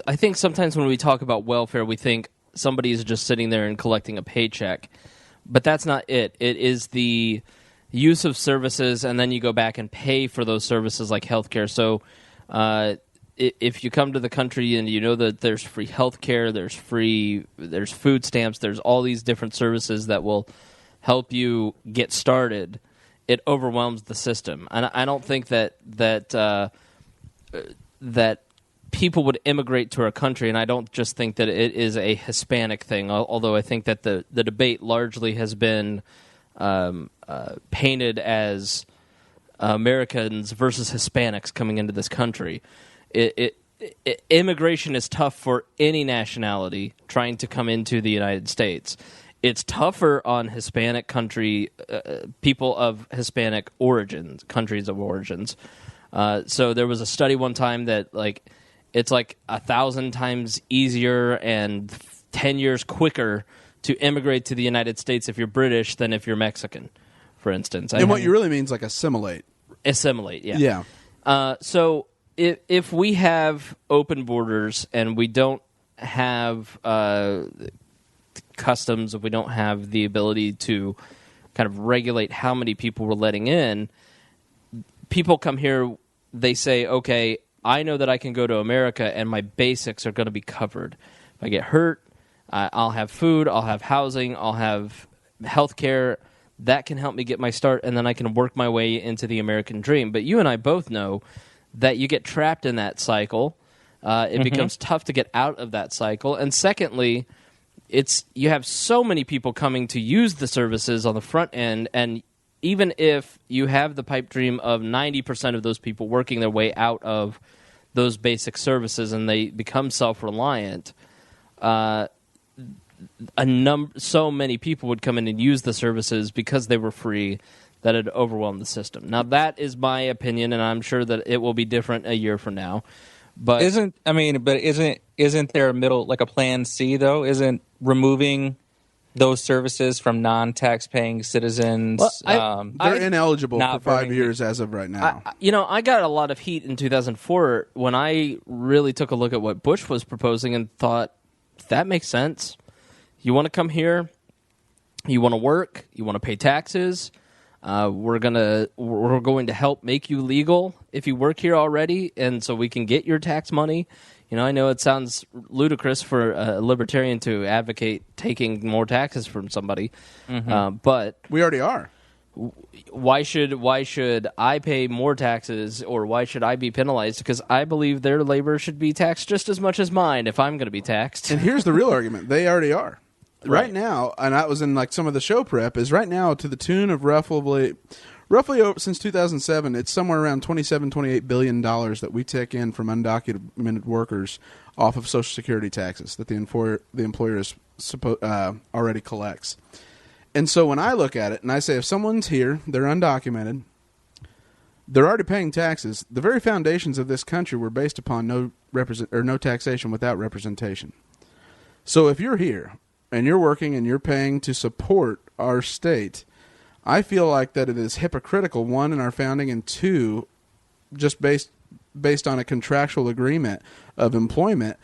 I think sometimes when we talk about welfare, we think somebody is just sitting there and collecting a paycheck, but that's not it. It is the use of services, and then you go back and pay for those services like healthcare. So if you come to the country and you know that there's free healthcare, there's food stamps, there's all these different services that will help you get started, it overwhelms the system. And I don't think that people would immigrate to our country, and I don't just think that it is a Hispanic thing, although I think that the debate largely has been painted as Americans versus Hispanics coming into this country. Immigration is tough for any nationality trying to come into the United States. It's tougher on Hispanic people of Hispanic origins, countries of origins. So there was a study one time that it's 1,000 times easier and 10 years quicker to immigrate to the United States if you're British than if you're Mexican, for instance. And what you really mean is assimilate. Assimilate, yeah. So if we have open borders and we don't have customs, if we don't have the ability to kind of regulate how many people we're letting in, people come here, they say, okay, I know that I can go to America and my basics are going to be covered. If I get hurt, I'll have food, I'll have housing, I'll have health care. That can help me get my start, and then I can work my way into the American dream. But you and I both know that you get trapped in that cycle. It becomes tough to get out of that cycle. And secondly, you have so many people coming to use the services on the front end, and even if you have the pipe dream of 90% of those people working their way out of those basic services and they become self-reliant, so many people would come in and use the services because they were free that it overwhelmed the system. Now, that is my opinion, and I'm sure that it will be different a year from now. But isn't there a middle, a plan C, though? Isn't removing those services from non-tax-paying citizens? Well, they're ineligible for 5 years as of right now. I got a lot of heat in 2004 when I really took a look at what Bush was proposing and thought, that makes sense. You want to come here, you want to work, you want to pay taxes, we're going to help make you legal if you work here already, and so we can get your tax money. I know it sounds ludicrous for a libertarian to advocate taking more taxes from somebody, but we already are. why should I pay more taxes, or why should I be penalized? Because I believe their labor should be taxed just as much as mine if I'm going to be taxed. And here's the real argument. They already are. Right now, and I was in like some of the show prep, is right now to the tune of roughly over, since 2007, it's somewhere around $27-28 billion that we take in from undocumented workers off of Social Security taxes that the employer is already collects. And so when I look at it and I say, if someone's here, they're undocumented, they're already paying taxes. The very foundations of this country were based upon no taxation without representation. So if you're here and you're working and you're paying to support our state, I feel like that it is hypocritical, one, in our founding, and two, just based on a contractual agreement of employment,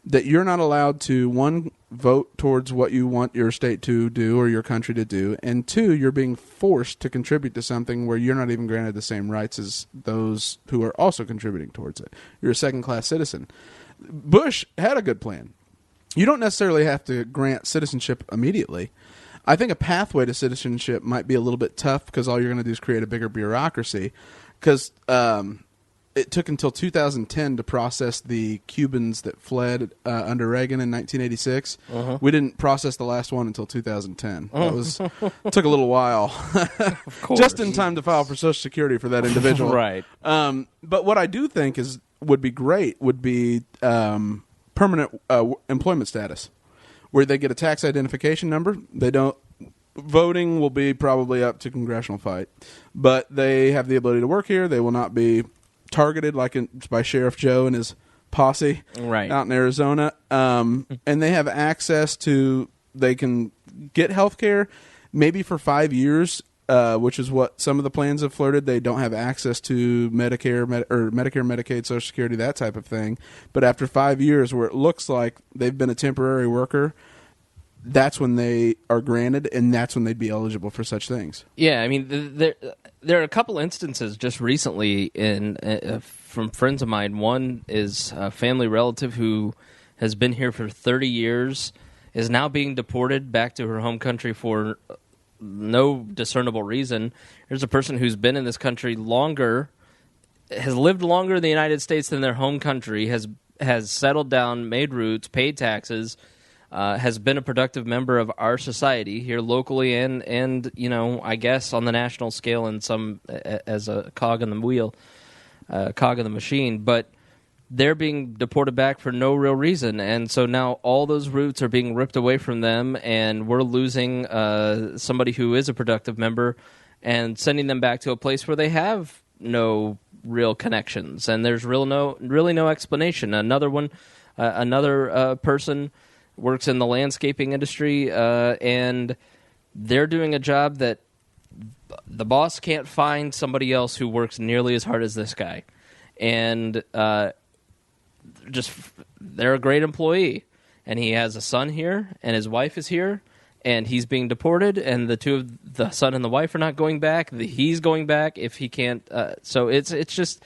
that you're not allowed to, one, vote towards what you want your state to do or your country to do, and two, you're being forced to contribute to something where you're not even granted the same rights as those who are also contributing towards it. You're a second-class citizen. Bush had a good plan. You don't necessarily have to grant citizenship immediately. I think a pathway to citizenship might be a little bit tough because all you're going to do is create a bigger bureaucracy, because it took until 2010 to process the Cubans that fled under Reagan in 1986. Uh-huh. We didn't process the last one until 2010. That took a little while, just in time to file for Social Security for that individual. Right. But what I do think would be great would be permanent employment status, where they get a tax identification number. They don't. Voting will be probably up to congressional fight, but they have the ability to work here. They will not be targeted by Sheriff Joe and his posse out in Arizona. And they have access to, they can get health care maybe for 5 years, which is what some of the plans have flirted. They don't have access to Medicare, Medicaid, Social Security, that type of thing. But after 5 years, where it looks like they've been a temporary worker, that's when they are granted, and that's when they'd be eligible for such things. Yeah, I mean, there are a couple instances just recently from friends of mine. One is a family relative who has been here for 30 years, is now being deported back to her home country for no discernible reason. There's a person who's been in this country longer, has lived longer in the United States than their home country, has settled down, made roots, paid taxes, has been a productive member of our society here locally and I guess on the national scale in some as a cog in the wheel, cog in the machine. But they're being deported back for no real reason, and so now all those roots are being ripped away from them, and we're losing somebody who is a productive member and sending them back to a place where they have no real connections, and there's really no explanation. Another person works in the landscaping industry, and they're doing a job that the boss can't find somebody else who works nearly as hard as this guy. And they're a great employee. And he has a son here, and his wife is here, and he's being deported, and the son and the wife are not going back. He's going back if he can't. So it's just...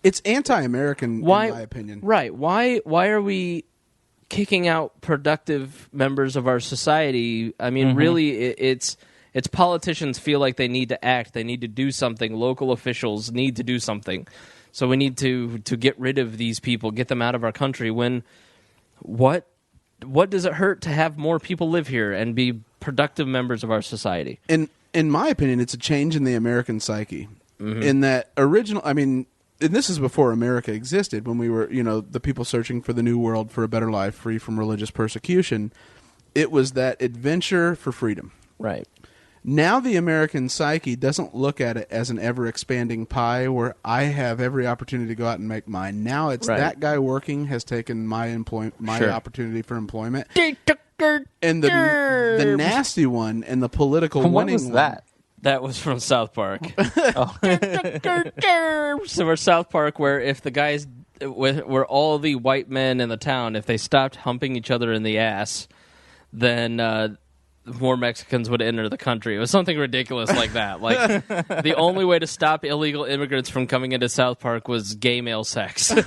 It's anti-American, in my opinion. Right. Why are we kicking out productive members of our society? I mean, really, it's politicians feel like they need to act, they need to do something. Local officials need to do something. So we need to get rid of these people, get them out of our country. When what does it hurt to have more people live here and be productive members of our society? In my opinion, it's a change in the American psyche. In that and this is before America existed, when we were, the people searching for the new world, for a better life, free from religious persecution. It was that adventure for freedom. Right. Now the American psyche doesn't look at it as an ever-expanding pie where I have every opportunity to go out and make mine. Now it's that guy working has taken my opportunity for employment. And the nasty one and the political winning one. What was that? That was from South Park. So we're South Park, where if the guys, where all the white men in the town, if they stopped humping each other in the ass, then more Mexicans would enter the country. It was something ridiculous like that. Like the only way to stop illegal immigrants from coming into South Park was gay male sex. And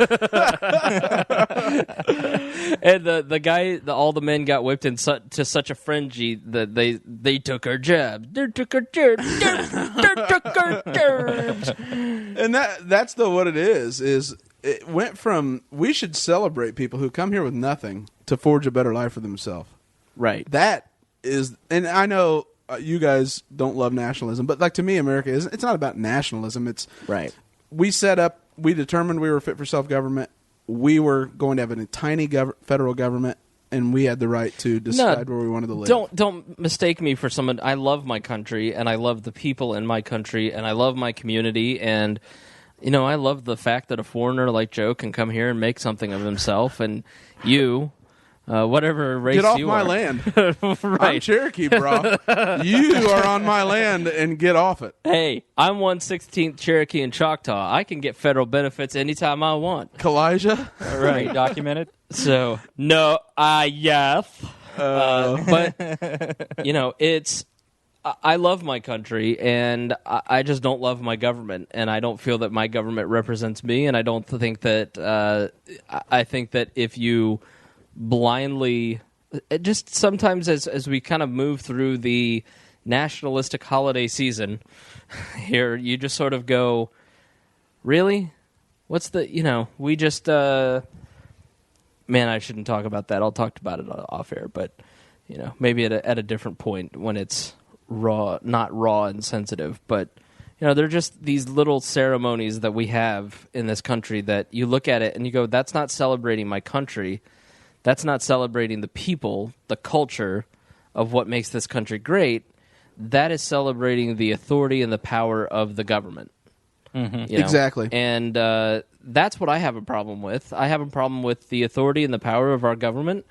the guy, all the men got whipped to such a frenzy that they took our jabs. They took our jabs. They took our jabs. And that's what it is it went from we should celebrate people who come here with nothing to forge a better life for themselves. Right. That is, and I know you guys don't love nationalism, but like to me, America it's not about nationalism. It's right. We determined we were fit for self-government. We were going to have a tiny federal government, and we had the right to decide where we wanted to live. Don't mistake me for someone. I love my country, and I love the people in my country, and I love my community, and I love the fact that a foreigner like Joe can come here and make something of himself, and you. Whatever race you are. Get off you my are. land. Right. I'm Cherokee, bro. You are on my land and get off it. Hey, I'm 1/16th Cherokee and Choctaw. I can get federal benefits anytime I want. Kalijah? Right, documented. So, no, yes. But, it's... I love my country, and I just don't love my government, and I don't feel that my government represents me, and I don't think that... I think that if you... blindly, just sometimes as we kind of move through the nationalistic holiday season here, you just sort of go, really? What's we just, man, I shouldn't talk about that. I'll talk about it off air, but, maybe at a different point when it's not raw and sensitive, but, they're just these little ceremonies that we have in this country that you look at it and you go, that's not celebrating my country. That's not celebrating the people, the culture of what makes this country great. That is celebrating the authority and the power of the government. Mm-hmm. Exactly. And that's what I have a problem with. I have a problem with the authority and the power of our government,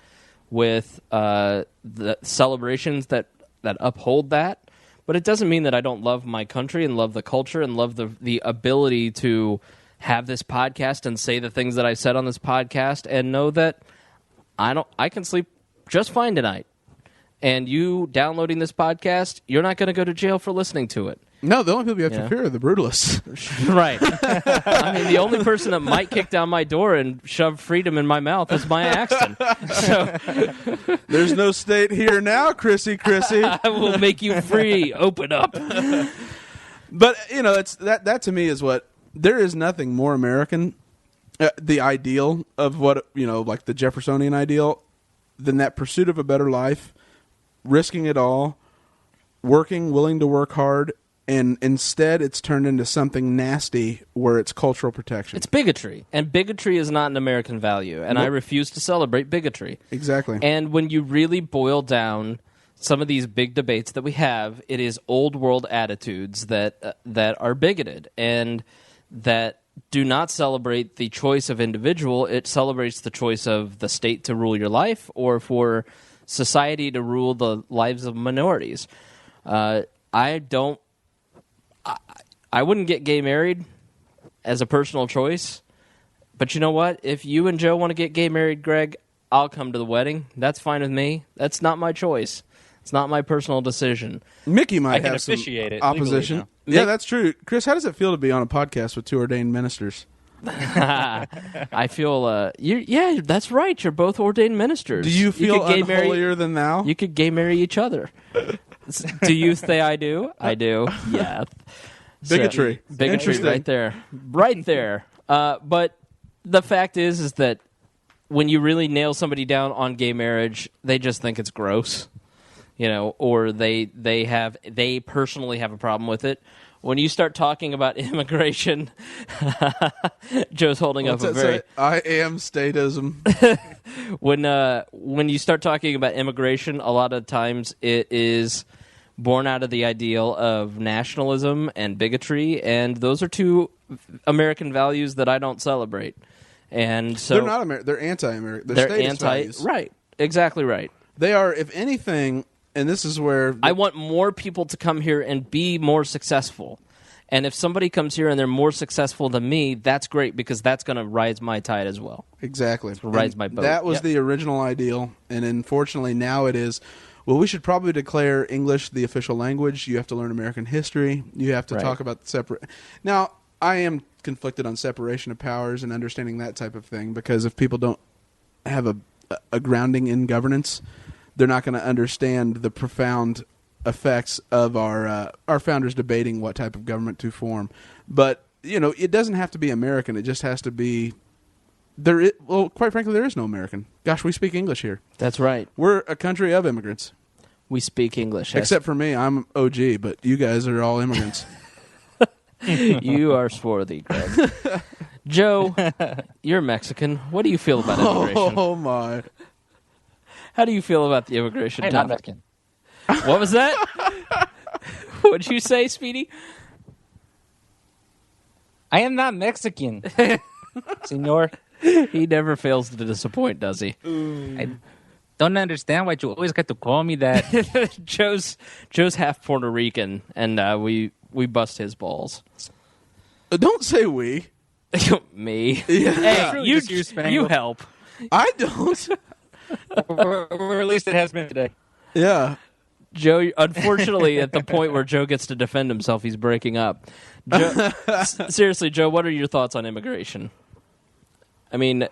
with the celebrations that uphold that. But it doesn't mean that I don't love my country and love the culture and love the ability to have this podcast and say the things that I said on this podcast and know that I can sleep just fine tonight. And you downloading this podcast, you're not going to go to jail for listening to it. No, the only people you have to fear are the brutalists. Right. I mean, the only person that might kick down my door and shove freedom in my mouth is Maya Axton. So, there's no state here now, Chrissy. I will make you free. Open up. But, it's that to me is what, there is nothing more American, the ideal of what, like the Jeffersonian ideal, than that pursuit of a better life, risking it all, working, willing to work hard, and instead it's turned into something nasty where it's cultural protection. It's bigotry, and bigotry is not an American value, and I refuse to celebrate bigotry. Exactly. And when you really boil down some of these big debates that we have, it is old world attitudes that are bigoted and that do not celebrate the choice of individual. It celebrates the choice of the state to rule your life or for society to rule the lives of minorities. I wouldn't get gay married as a personal choice, but you know what? If you and Joe want to get gay married, Greg, I'll come to the wedding. That's fine with me. That's not my choice. It's not my personal decision. Mickey might have some it opposition. Legally, yeah, that's true. Chris, how does it feel to be on a podcast with two ordained ministers? I feel, yeah, that's right. You're both ordained ministers. Do you feel unholier than thou? You could gay marry each other. Do you say I do? I do. Yeah. Bigotry. So, bigotry right there. Right there. But the fact is that when you really nail somebody down on gay marriage, they just think it's gross. Or they personally have a problem with it. When you start talking about immigration, Joe's holding up a very... I am statism. When you start talking about immigration, a lot of times it is born out of the ideal of nationalism and bigotry, and those are two American values that I don't celebrate. And so they're not American. They're anti-American. They're statist values. Right. Exactly right. They are, if anything... And this is where... I want more people to come here and be more successful. And if somebody comes here and they're more successful than me, that's great because that's going to rise my tide as well. Exactly. Rise my boat. That was the original ideal. And unfortunately now it is well, we should probably declare English the official language. You have to learn American history. You have to Right. talk about separate. Now, I am conflicted on separation of powers and understanding that type of thing, because if people don't have a grounding in governance, they're not going to understand the profound effects of our founders debating what type of government to form. But it doesn't have to be American. It just has to be well, quite frankly, there is no American. Gosh, we speak English here. That's right. We're a country of immigrants. We speak English. Except for me, I'm OG, but you guys are all immigrants. You are swarthy, Greg. Joe, you're Mexican. What do you feel about immigration? Oh, my. How do you feel about the immigration I'm not topic? Mexican. What was that? What'd you say, Speedy? I am not Mexican, senor. He never fails to disappoint, does he? I don't understand why you always got to call me that. Joe's half Puerto Rican, and we bust his balls. Don't say we. Me. Yeah. Hey, Really just use Spanglish. you help. I don't. or at least it has been today. Yeah. Joe, unfortunately, at the point where Joe gets to defend himself, he's breaking up. Joe, seriously, Joe, what are your thoughts on immigration? I mean,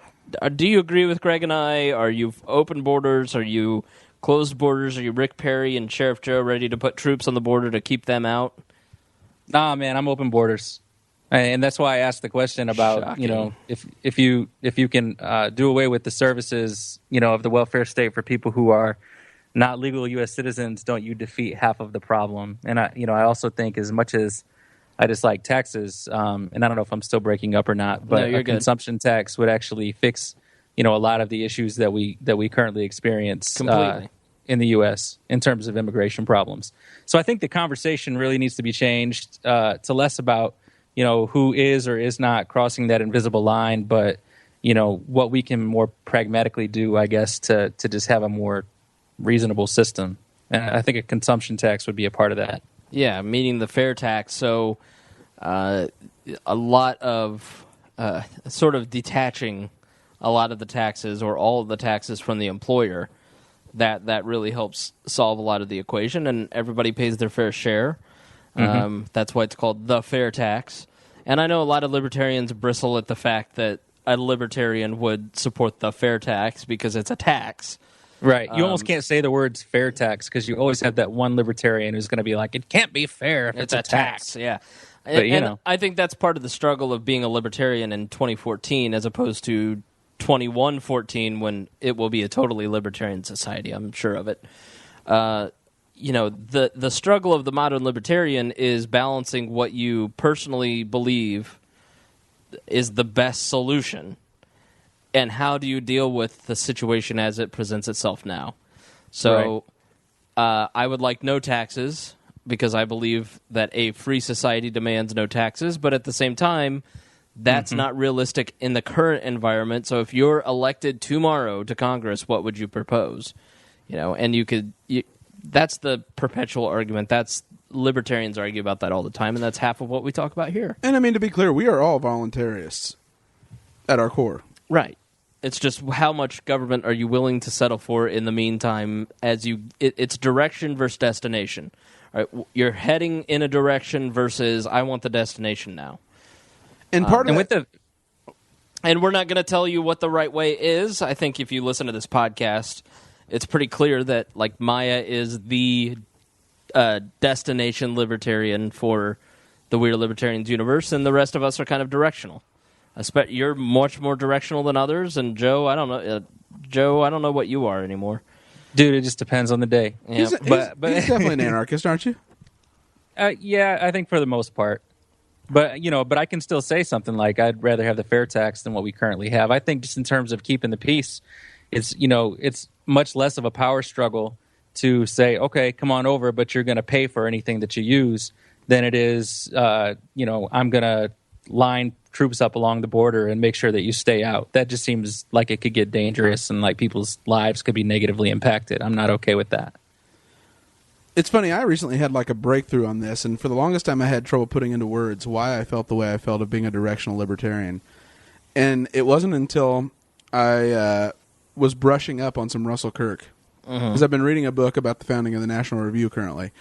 do you agree with Greg and I? Are you open borders? Are you closed borders? Are you Rick Perry and Sheriff Joe ready to put troops on the border to keep them out? Nah, man, I'm open borders, and that's why I asked the question about Shocking. if you can do away with the services of the welfare state for people who are not legal U.S. citizens, don't you defeat half of the problem? And I also think, as much as I dislike taxes, and I don't know if I'm still breaking up or not, but No, you're a good. consumption tax would actually fix a lot of the issues that we currently experience Completely. in the U.S. in terms of immigration problems. So I think the conversation really needs to be changed to less about who is or is not crossing that invisible line, but what we can more pragmatically do, I guess, to just have a more reasonable system. And I think a consumption tax would be a part of that. Yeah, meaning the fair tax. So a lot of sort of detaching a lot of the taxes or all of the taxes from the employer, that really helps solve a lot of the equation, and everybody pays their fair share. That's why it's called the fair tax. And I know a lot of libertarians bristle at the fact that a libertarian would support the fair tax because it's a tax. Right. You almost can't say the words fair tax because you always have that one libertarian who's going to be like, it can't be fair if it's a tax. Yeah. But, And I think that's part of the struggle of being a libertarian in 2014 as opposed to 2114 when it will be a totally libertarian society. I'm sure of it. The struggle of the modern libertarian is balancing what you personally believe is the best solution and how do you deal with the situation as it presents itself now. So I would like no taxes because I believe that a free society demands no taxes, but at the same time, that's not realistic in the current environment. So if you're elected tomorrow to Congress, what would you propose? And that's the perpetual argument. Libertarians argue about that all the time, and that's half of what we talk about here. And I mean, to be clear, we are all voluntarists at our core. Right. It's just how much government are you willing to settle for in the meantime as it's direction versus destination. All right, you're heading in a direction versus I want the destination now. And part of And we're not going to tell you what the right way is. I think if you listen to this podcast, it's pretty clear that Maya is the destination libertarian for the Weird Libertarians universe, and the rest of us are kind of directional. You're much more directional than others, and Joe, I don't know. Joe, I don't know what you are anymore. Dude, it just depends on the day. Yeah. he's definitely an anarchist, aren't you? Yeah, I think for the most part. But I can still say something like I'd rather have the fair tax than what we currently have. I think just in terms of keeping the peace, it's much less of a power struggle to say, okay, come on over, but you're going to pay for anything that you use than it is, I'm going to line troops up along the border and make sure that you stay out. That just seems like it could get dangerous and people's lives could be negatively impacted. I'm not okay with that. It's funny, I recently had a breakthrough on this, and for the longest time I had trouble putting into words why I felt the way I felt of being a directional libertarian. And it wasn't until I was brushing up on some Russell Kirk because I've been reading a book about the founding of the National Review currently,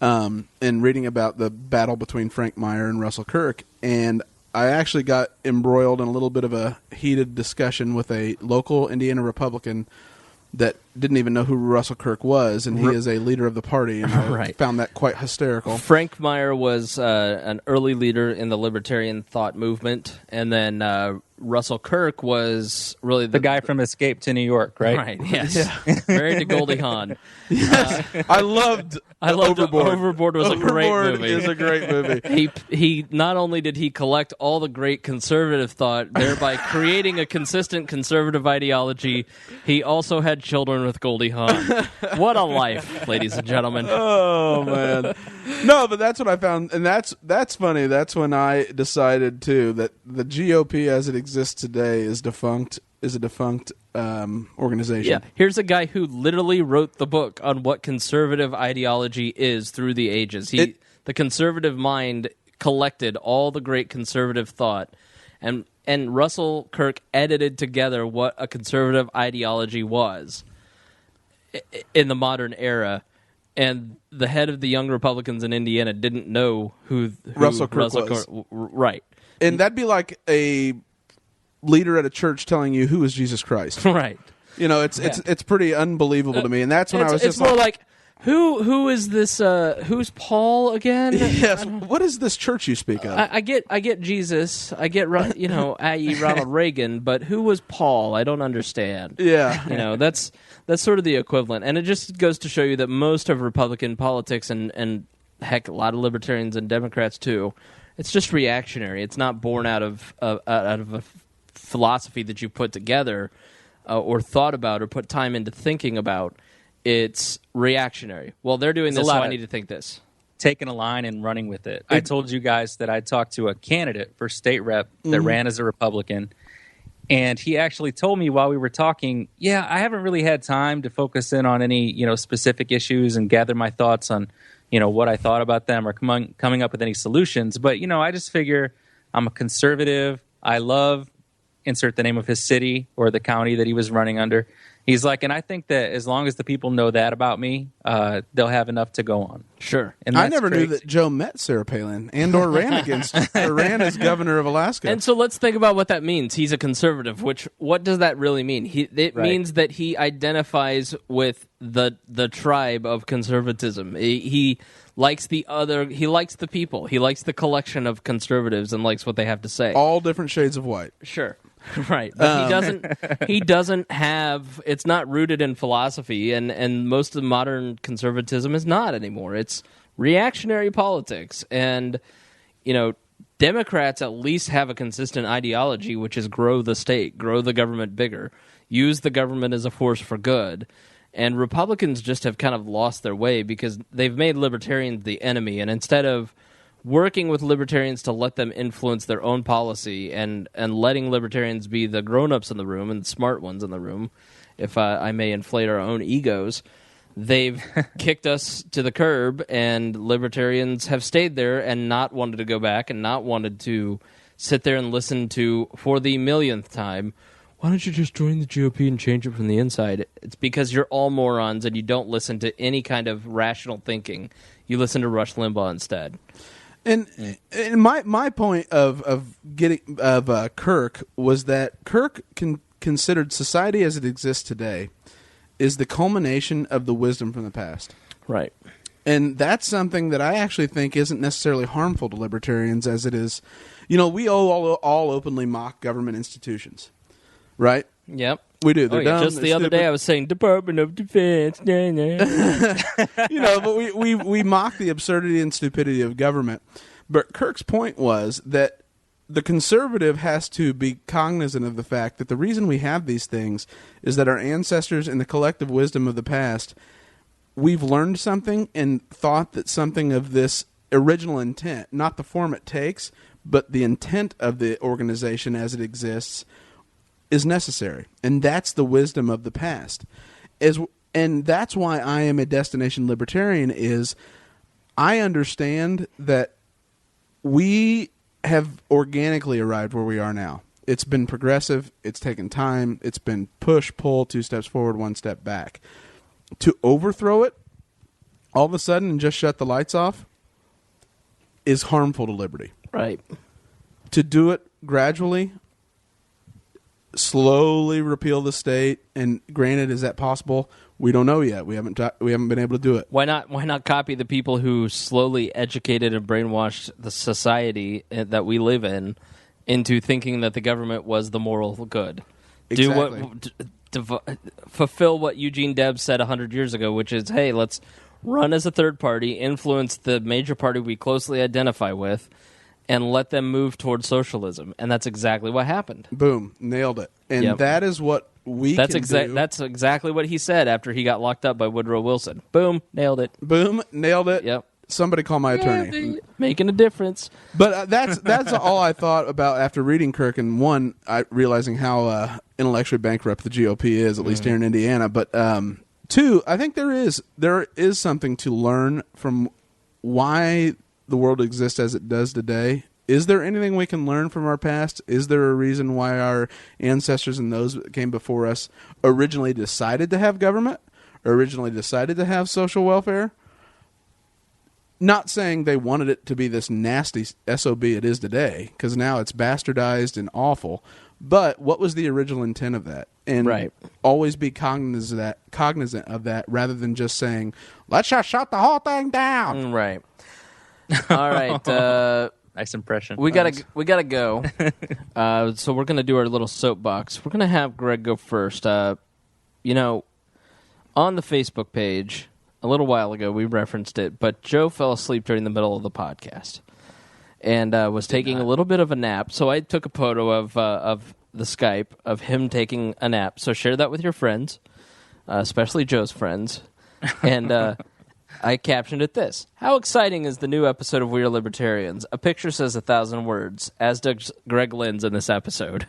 and reading about the battle between Frank Meyer and Russell Kirk, and I actually got embroiled in a little bit of a heated discussion with a local Indiana Republican that didn't even know who Russell Kirk was, and he is a leader of the party, and I found that quite hysterical. Frank Meyer was an early leader in the libertarian thought movement, and then Russell Kirk was really the guy from Escape to New York, right? Right, yes. Married to Goldie Hawn. Yes. I loved Overboard. Overboard was a great movie. Overboard is a great movie. He not only did he collect all the great conservative thought, thereby creating a consistent conservative ideology, he also had children with Goldie Hawn. What a life, ladies and gentlemen. Oh, man. No, but that's what I found, and that's funny. That's when I decided, too, that the GOP as it exists today is a defunct organization. Yeah, here's a guy who literally wrote the book on what conservative ideology is through the ages. The conservative mind collected all the great conservative thought, and Russell Kirk edited together what a conservative ideology was in the modern era. And the head of the Young Republicans in Indiana didn't know who Russell Kirk was. Right. And that'd be like a leader at a church telling you who is Jesus Christ. Right. You know, it's pretty unbelievable to me. And that's when I was just more like who is this who's Paul again? Yes. What is this church you speak of? I get Jesus. I get i.e. Ronald Reagan, but who was Paul? I don't understand. Yeah. That's sort of the equivalent. And it just goes to show you that most of Republican politics and heck, a lot of libertarians and Democrats too, it's just reactionary. It's not born out of a philosophy that you put together or thought about or put time into thinking about. It's reactionary. Well, they're doing this, so I need to think this. Taking a line and running with it. I told you guys that I talked to a candidate for state rep that ran as a Republican, and he actually told me while we were talking, yeah, I haven't really had time to focus in on any specific issues and gather my thoughts on what I thought about them or coming up with any solutions. But I just figure I'm a conservative. I love insert the name of his city or the county that he was running under. He's like, and I think that as long as the people know that about me, they'll have enough to go on. Sure. And I never knew that Joe met Sarah Palin or ran as governor of Alaska. And so let's think about what that means. He's a conservative. What does that really mean? It means that he identifies with the tribe of conservatism. He likes the other. He likes the people. He likes the collection of conservatives and likes what they have to say. All different shades of white. Sure. Right, but he doesn't have, it's not rooted in philosophy, and most of the modern conservatism is not anymore. It's reactionary politics, and Democrats at least have a consistent ideology, which is grow the state, grow the government bigger, use the government as a force for good. And Republicans just have kind of lost their way because they've made libertarians the enemy, and instead of working with libertarians to let them influence their own policy and letting libertarians be the grown-ups in the room and the smart ones in the room, if I may inflate our own egos, they've kicked us to the curb, and libertarians have stayed there and not wanted to go back and not wanted to sit there and listen to, for the millionth time, why don't you just join the GOP and change it from the inside? It's because you're all morons and you don't listen to any kind of rational thinking. You listen to Rush Limbaugh instead. And my point of Kirk was that Kirk considered society as it exists today is the culmination of the wisdom from the past. Right. And that's something that I actually think isn't necessarily harmful to libertarians as it is. We all openly mock government institutions, right? Yep. We do. They're dumb. Just the other day I was saying Department of Defense. But we mock the absurdity and stupidity of government. But Kirk's point was that the conservative has to be cognizant of the fact that the reason we have these things is that our ancestors in the collective wisdom of the past, we've learned something and thought that something of this original intent, not the form it takes, but the intent of the organization as it exists, is necessary. And that's the wisdom of the past. And that's why I am a destination libertarian, is I understand that we have organically arrived where we are now. It's been progressive. It's taken time. It's been push, pull, 2 steps forward, 1 step back. to overthrow it all of a sudden and just shut the lights off is harmful to liberty. Right. To do it gradually, slowly repeal the state, and granted, is that possible? We don't know yet. We haven't been able to do it. Why not copy the people who slowly educated and brainwashed the society that we live in into thinking that the government was the moral good? Exactly. Fulfill what Eugene Debs said 100 years ago, which is, hey, let's run as a third party, influence the major party we closely identify with, and let them move towards socialism. And that's exactly what happened. Boom. Nailed it. And that is what we can do. That's exactly what he said after he got locked up by Woodrow Wilson. Boom. Nailed it. Boom. Nailed it. Yep. Somebody call my attorney. Making a difference. But that's all I thought about after reading Kirk, and one, realizing how intellectually bankrupt the GOP is, at least here in Indiana. But two, I think there is something to learn from why the world exists as it does today. Is there anything we can learn from our past? Is there a reason why our ancestors and those that came before us originally decided to have government, originally decided to have social welfare? Not saying they wanted it to be this nasty SOB it is today, because now it's bastardized and awful. But what was the original intent of that? And always be cognizant of that, rather than just saying, let's just shut the whole thing down. Right. All right. Nice impression. We gotta go. So we're gonna do our little soapbox. We're gonna have Greg go first. On the Facebook page, a little while ago, we referenced it, but Joe fell asleep during the middle of the podcast and was taking a little bit of a nap. So I took a photo of the Skype of him taking a nap. So share that with your friends, especially Joe's friends. And I captioned it this: how exciting is the new episode of We Are Libertarians? A picture says 1,000 words, as does Greg Lynn's in this episode.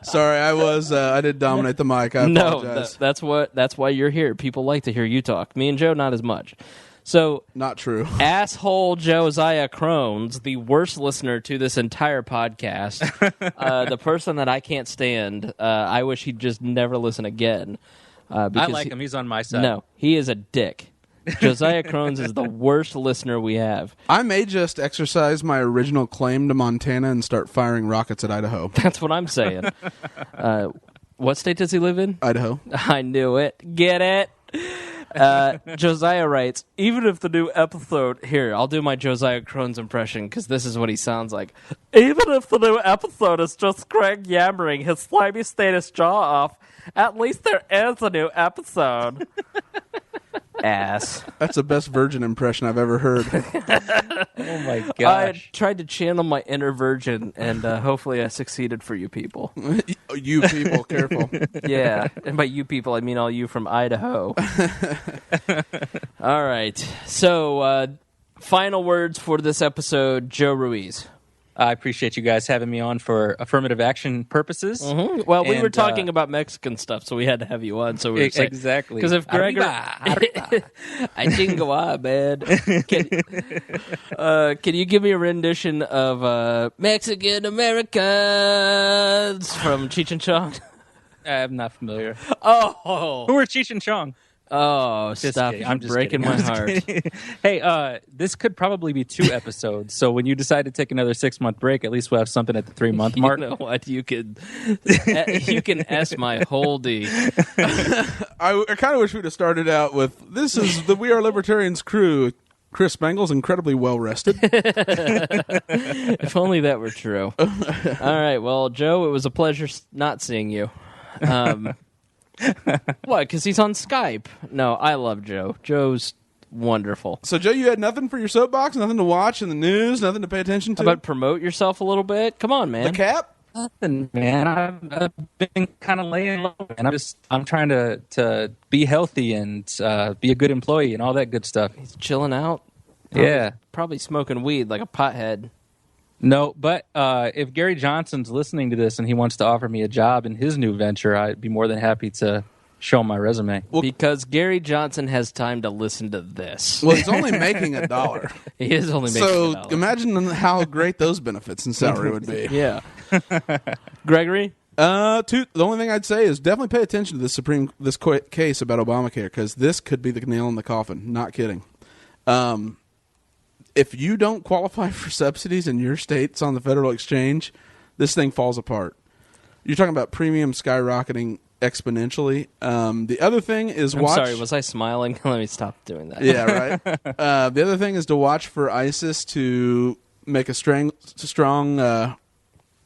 Sorry, I did dominate the mic. I apologize. No, that's why you're here. People like to hear you talk. Me and Joe, not as much. So, not true. Asshole Josiah Crones, the worst listener to this entire podcast, the person that I can't stand, I wish he'd just never listen again. I like him. He's on my side. No, he is a dick. Josiah Crones is the worst listener we have. I may just exercise my original claim to Montana and start firing rockets at Idaho. That's what I'm saying. What state does he live in? Idaho. I knew it. Get it? Josiah writes, even if the new episode... Here, I'll do my Josiah Crones impression, because this is what he sounds like. Even if the new episode is just Craig yammering his slimy status jaw off, at least there is a new episode. Ass. That's the best virgin impression I've ever heard. Oh my gosh. I tried to channel my inner virgin, and hopefully I succeeded for you people. You people, careful. Yeah, and by you people, I mean all you from Idaho. All right. So, final words for this episode, Joe Ruiz. I appreciate you guys having me on for affirmative action purposes. Mm-hmm. Well, we were talking about Mexican stuff, so we had to have you on. So we were exactly, because if Gregor, I jingle man. Can you give me a rendition of Mexican Americans from Cheech and Chong? I'm not familiar. Oh, who are Cheech and Chong? Oh, just stop! kidding. I'm just breaking my heart. Hey, this could probably be 2 episodes. So when you decide to take another 6-month break, at least we'll have something at the 3-month mark. You know what? You can S my whole D. I kind of wish we'd have started out with, this is the We Are Libertarians crew. Chris Spangle's incredibly well rested. If only that were true. All right. Well, Joe, it was a pleasure not seeing you. What? Because he's on Skype. No, I love Joe. Joe's wonderful. So, Joe, you had nothing for your soapbox, nothing to watch in the news, nothing to pay attention to? How about promote yourself a little bit? Come on, man. The cap? Nothing, man. I've been kind of laying low, and I'm trying to be healthy and be a good employee and all that good stuff. He's chilling out. Probably smoking weed like a pothead. No, but if Gary Johnson's listening to this and he wants to offer me a job in his new venture, I'd be more than happy to show him my resume. Well, because Gary Johnson has time to listen to this. Well, he's only making $1. He is only making $1. So imagine how great those benefits and salary would be. Yeah. Gregory, The only thing I'd say is definitely pay attention to this case about Obamacare, because this could be the nail in the coffin. Not kidding. If you don't qualify for subsidies in your states on the federal exchange, this thing falls apart. You're talking about premiums skyrocketing exponentially. The other thing is I'm sorry, was I smiling? Let me stop doing that. Yeah, right. The other thing is to watch for ISIS to make a strong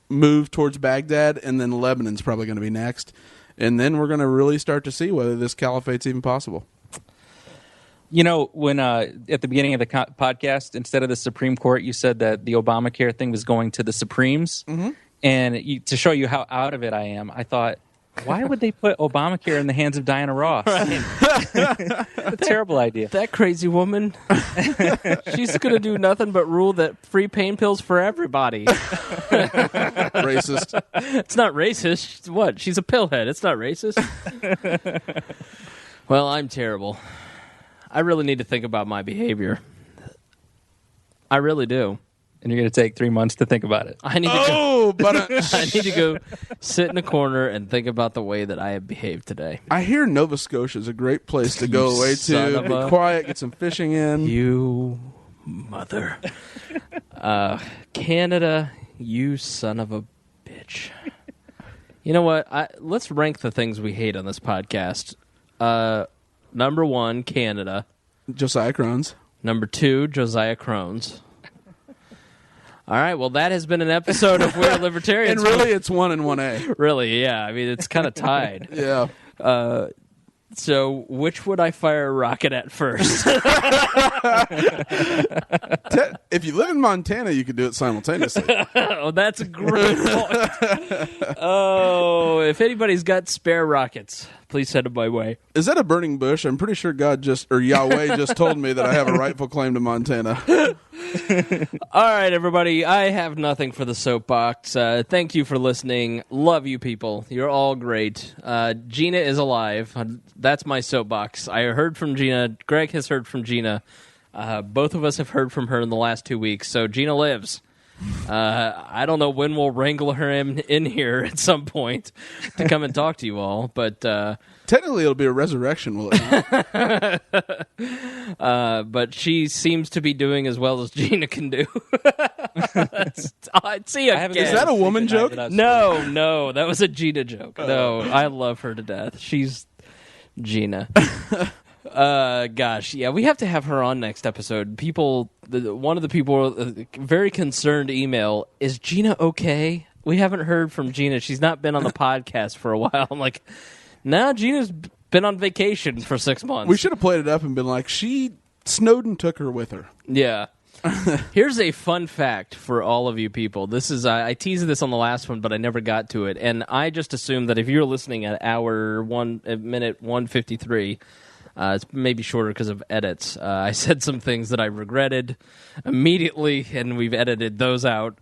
move towards Baghdad, and then Lebanon's probably going to be next. And then we're going to really start to see whether this caliphate's even possible. You know, when at the beginning of the podcast, instead of the Supreme Court, you said that the Obamacare thing was going to the Supremes. Mm-hmm. And to show you how out of it I am, I thought, why would they put Obamacare in the hands of Diana Ross? Right. A terrible idea. That crazy woman. She's going to do nothing but rule that free pain pills for everybody. Racist. It's not racist. What? She's a pillhead. It's not racist. Well, I'm terrible. I really need to think about my behavior. I really do. And you're going to take 3 months to think about it. I need to go sit in a corner and think about the way that I have behaved today. I hear Nova Scotia is a great place to go away to. Be quiet, get some fishing in. You mother. Canada, you son of a bitch. You know what? Let's rank the things we hate on this podcast. Number 1, Canada. Josiah Crones. Number 2, Josiah Crones. All right, well, that has been an episode of We're Libertarians. And really, it's 1 and 1A. Really, yeah. I mean, it's kind of tied. Yeah. So, which would I fire a rocket at first? If you live in Montana, you could do it simultaneously. Oh, that's a great point. Oh, if anybody's got spare rockets, please send them my way. Is that a burning bush? I'm pretty sure Yahweh just told me that I have a rightful claim to Montana. All right, everybody. I have nothing for the soapbox. Thank you for listening. Love you people. You're all great. Gina is alive. That's my soapbox. I heard from Gina. Greg has heard from Gina. Both of us have heard from her in the last 2 weeks. So Gina lives. I don't know when we'll wrangle her in here at some point to come and talk to you all, but technically it'll be a resurrection, will it not? But she seems to be doing as well as Gina can do. See, is that a woman joke? No, that was a Gina joke. No, I love her to death. She's Gina. Gosh, yeah, we have to have her on next episode. One of the people, very concerned email, is Gina okay? We haven't heard from Gina. She's not been on the podcast for a while. I'm like, nah, Gina's been on vacation for 6 months. We should have played it up and been like, Snowden took her with her. Yeah. Here's a fun fact for all of you people. This is I teased this on the last one, but I never got to it. And I just assumed that if you're listening at minute 153, it's maybe shorter because of edits. I said some things that I regretted immediately, and we've edited those out.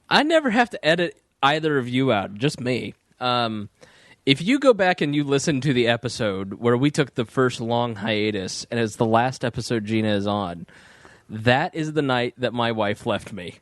I never have to edit either of you out, just me. If you go back and you listen to the episode where we took the first long hiatus, and it's the last episode Gina is on, that is the night that my wife left me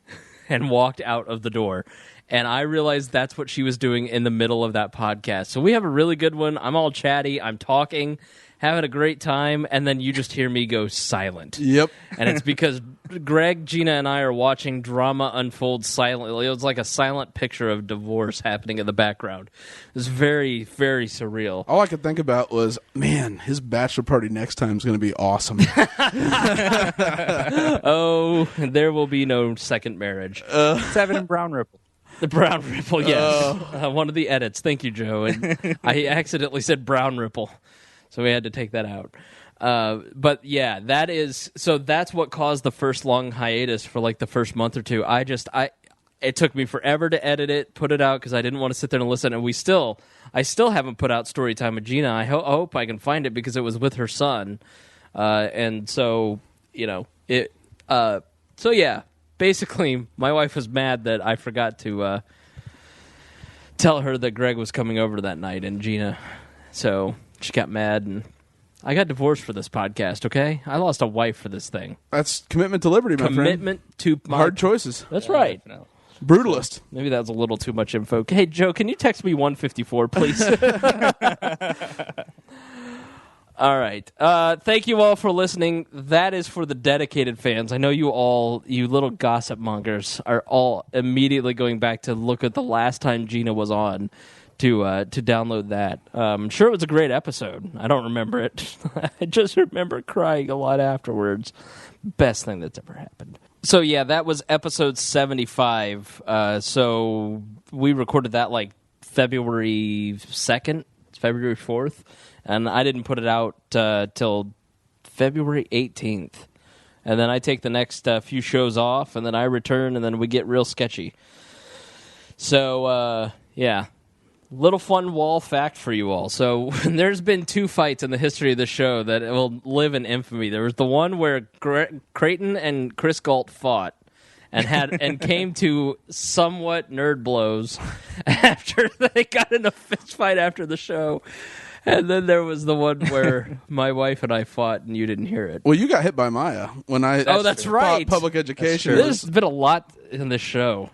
and walked out of the door. And I realized that's what she was doing in the middle of that podcast. So we have a really good one. I'm all chatty. I'm talking, having a great time, and then you just hear me go silent. Yep. And it's because Greg, Gina, and I are watching drama unfold silently. It was like a silent picture of divorce happening in the background. It was very, very surreal. All I could think about was, man, his bachelor party next time is going to be awesome. Oh, there will be no second marriage. Let's have it in Brown Ripple. The Brown Ripple, yes. One of the edits. Thank you, Joe. And I accidentally said Brown Ripple, so we had to take that out. But yeah, that's what caused the first long hiatus for like the first month or two. It took me forever to edit it, put it out because I didn't want to sit there and listen. And I still haven't put out Storytime with Gina. I hope I can find it because it was with her son, and so so yeah. Basically, my wife was mad that I forgot to tell her that Greg was coming over that night, and Gina. So she got mad, and I got divorced for this podcast, okay? I lost a wife for this thing. That's commitment to liberty, my friend. Commitment to hard choices. That's right. Brutalist. Maybe that was a little too much info. Hey, Joe, can you text me 154, please? All right. Thank you all for listening. That is for the dedicated fans. I know you little gossip mongers, are all immediately going back to look at the last time Gina was on to download that. I'm sure it was a great episode. I don't remember it. I just remember crying a lot afterwards. Best thing that's ever happened. So, yeah, that was episode 75. So we recorded that like February 2nd, February 4th. And I didn't put it out till February 18th. And then I take the next few shows off, and then I return, and then we get real sketchy. So, yeah. Little fun wall fact for you all. So there's been 2 fights in the history of the show that will live in infamy. There was the one where Creighton and Chris Galt fought and came to somewhat nerd blows after they got in a fist fight after the show. And then there was the one where my wife and I fought, and you didn't hear it. Well, you got hit by Maya when I that's right. Public education. There's been a lot in this show.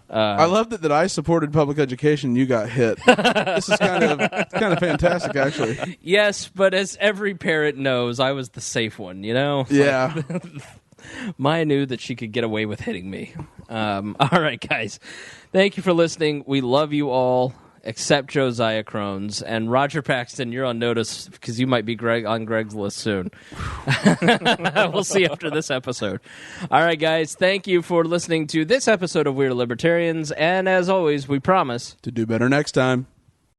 I loved it that I supported public education. You got hit. This is kind of fantastic, actually. Yes, but as every parent knows, I was the safe one. You know. Yeah. Maya knew that she could get away with hitting me. All right, guys. Thank you for listening. We love you all. Except Josiah Crones. And Roger Paxton, you're on notice because you might be on Greg's list soon. We'll see after this episode. All right, guys. Thank you for listening to this episode of We're Libertarians. And as always, we promise to do better next time.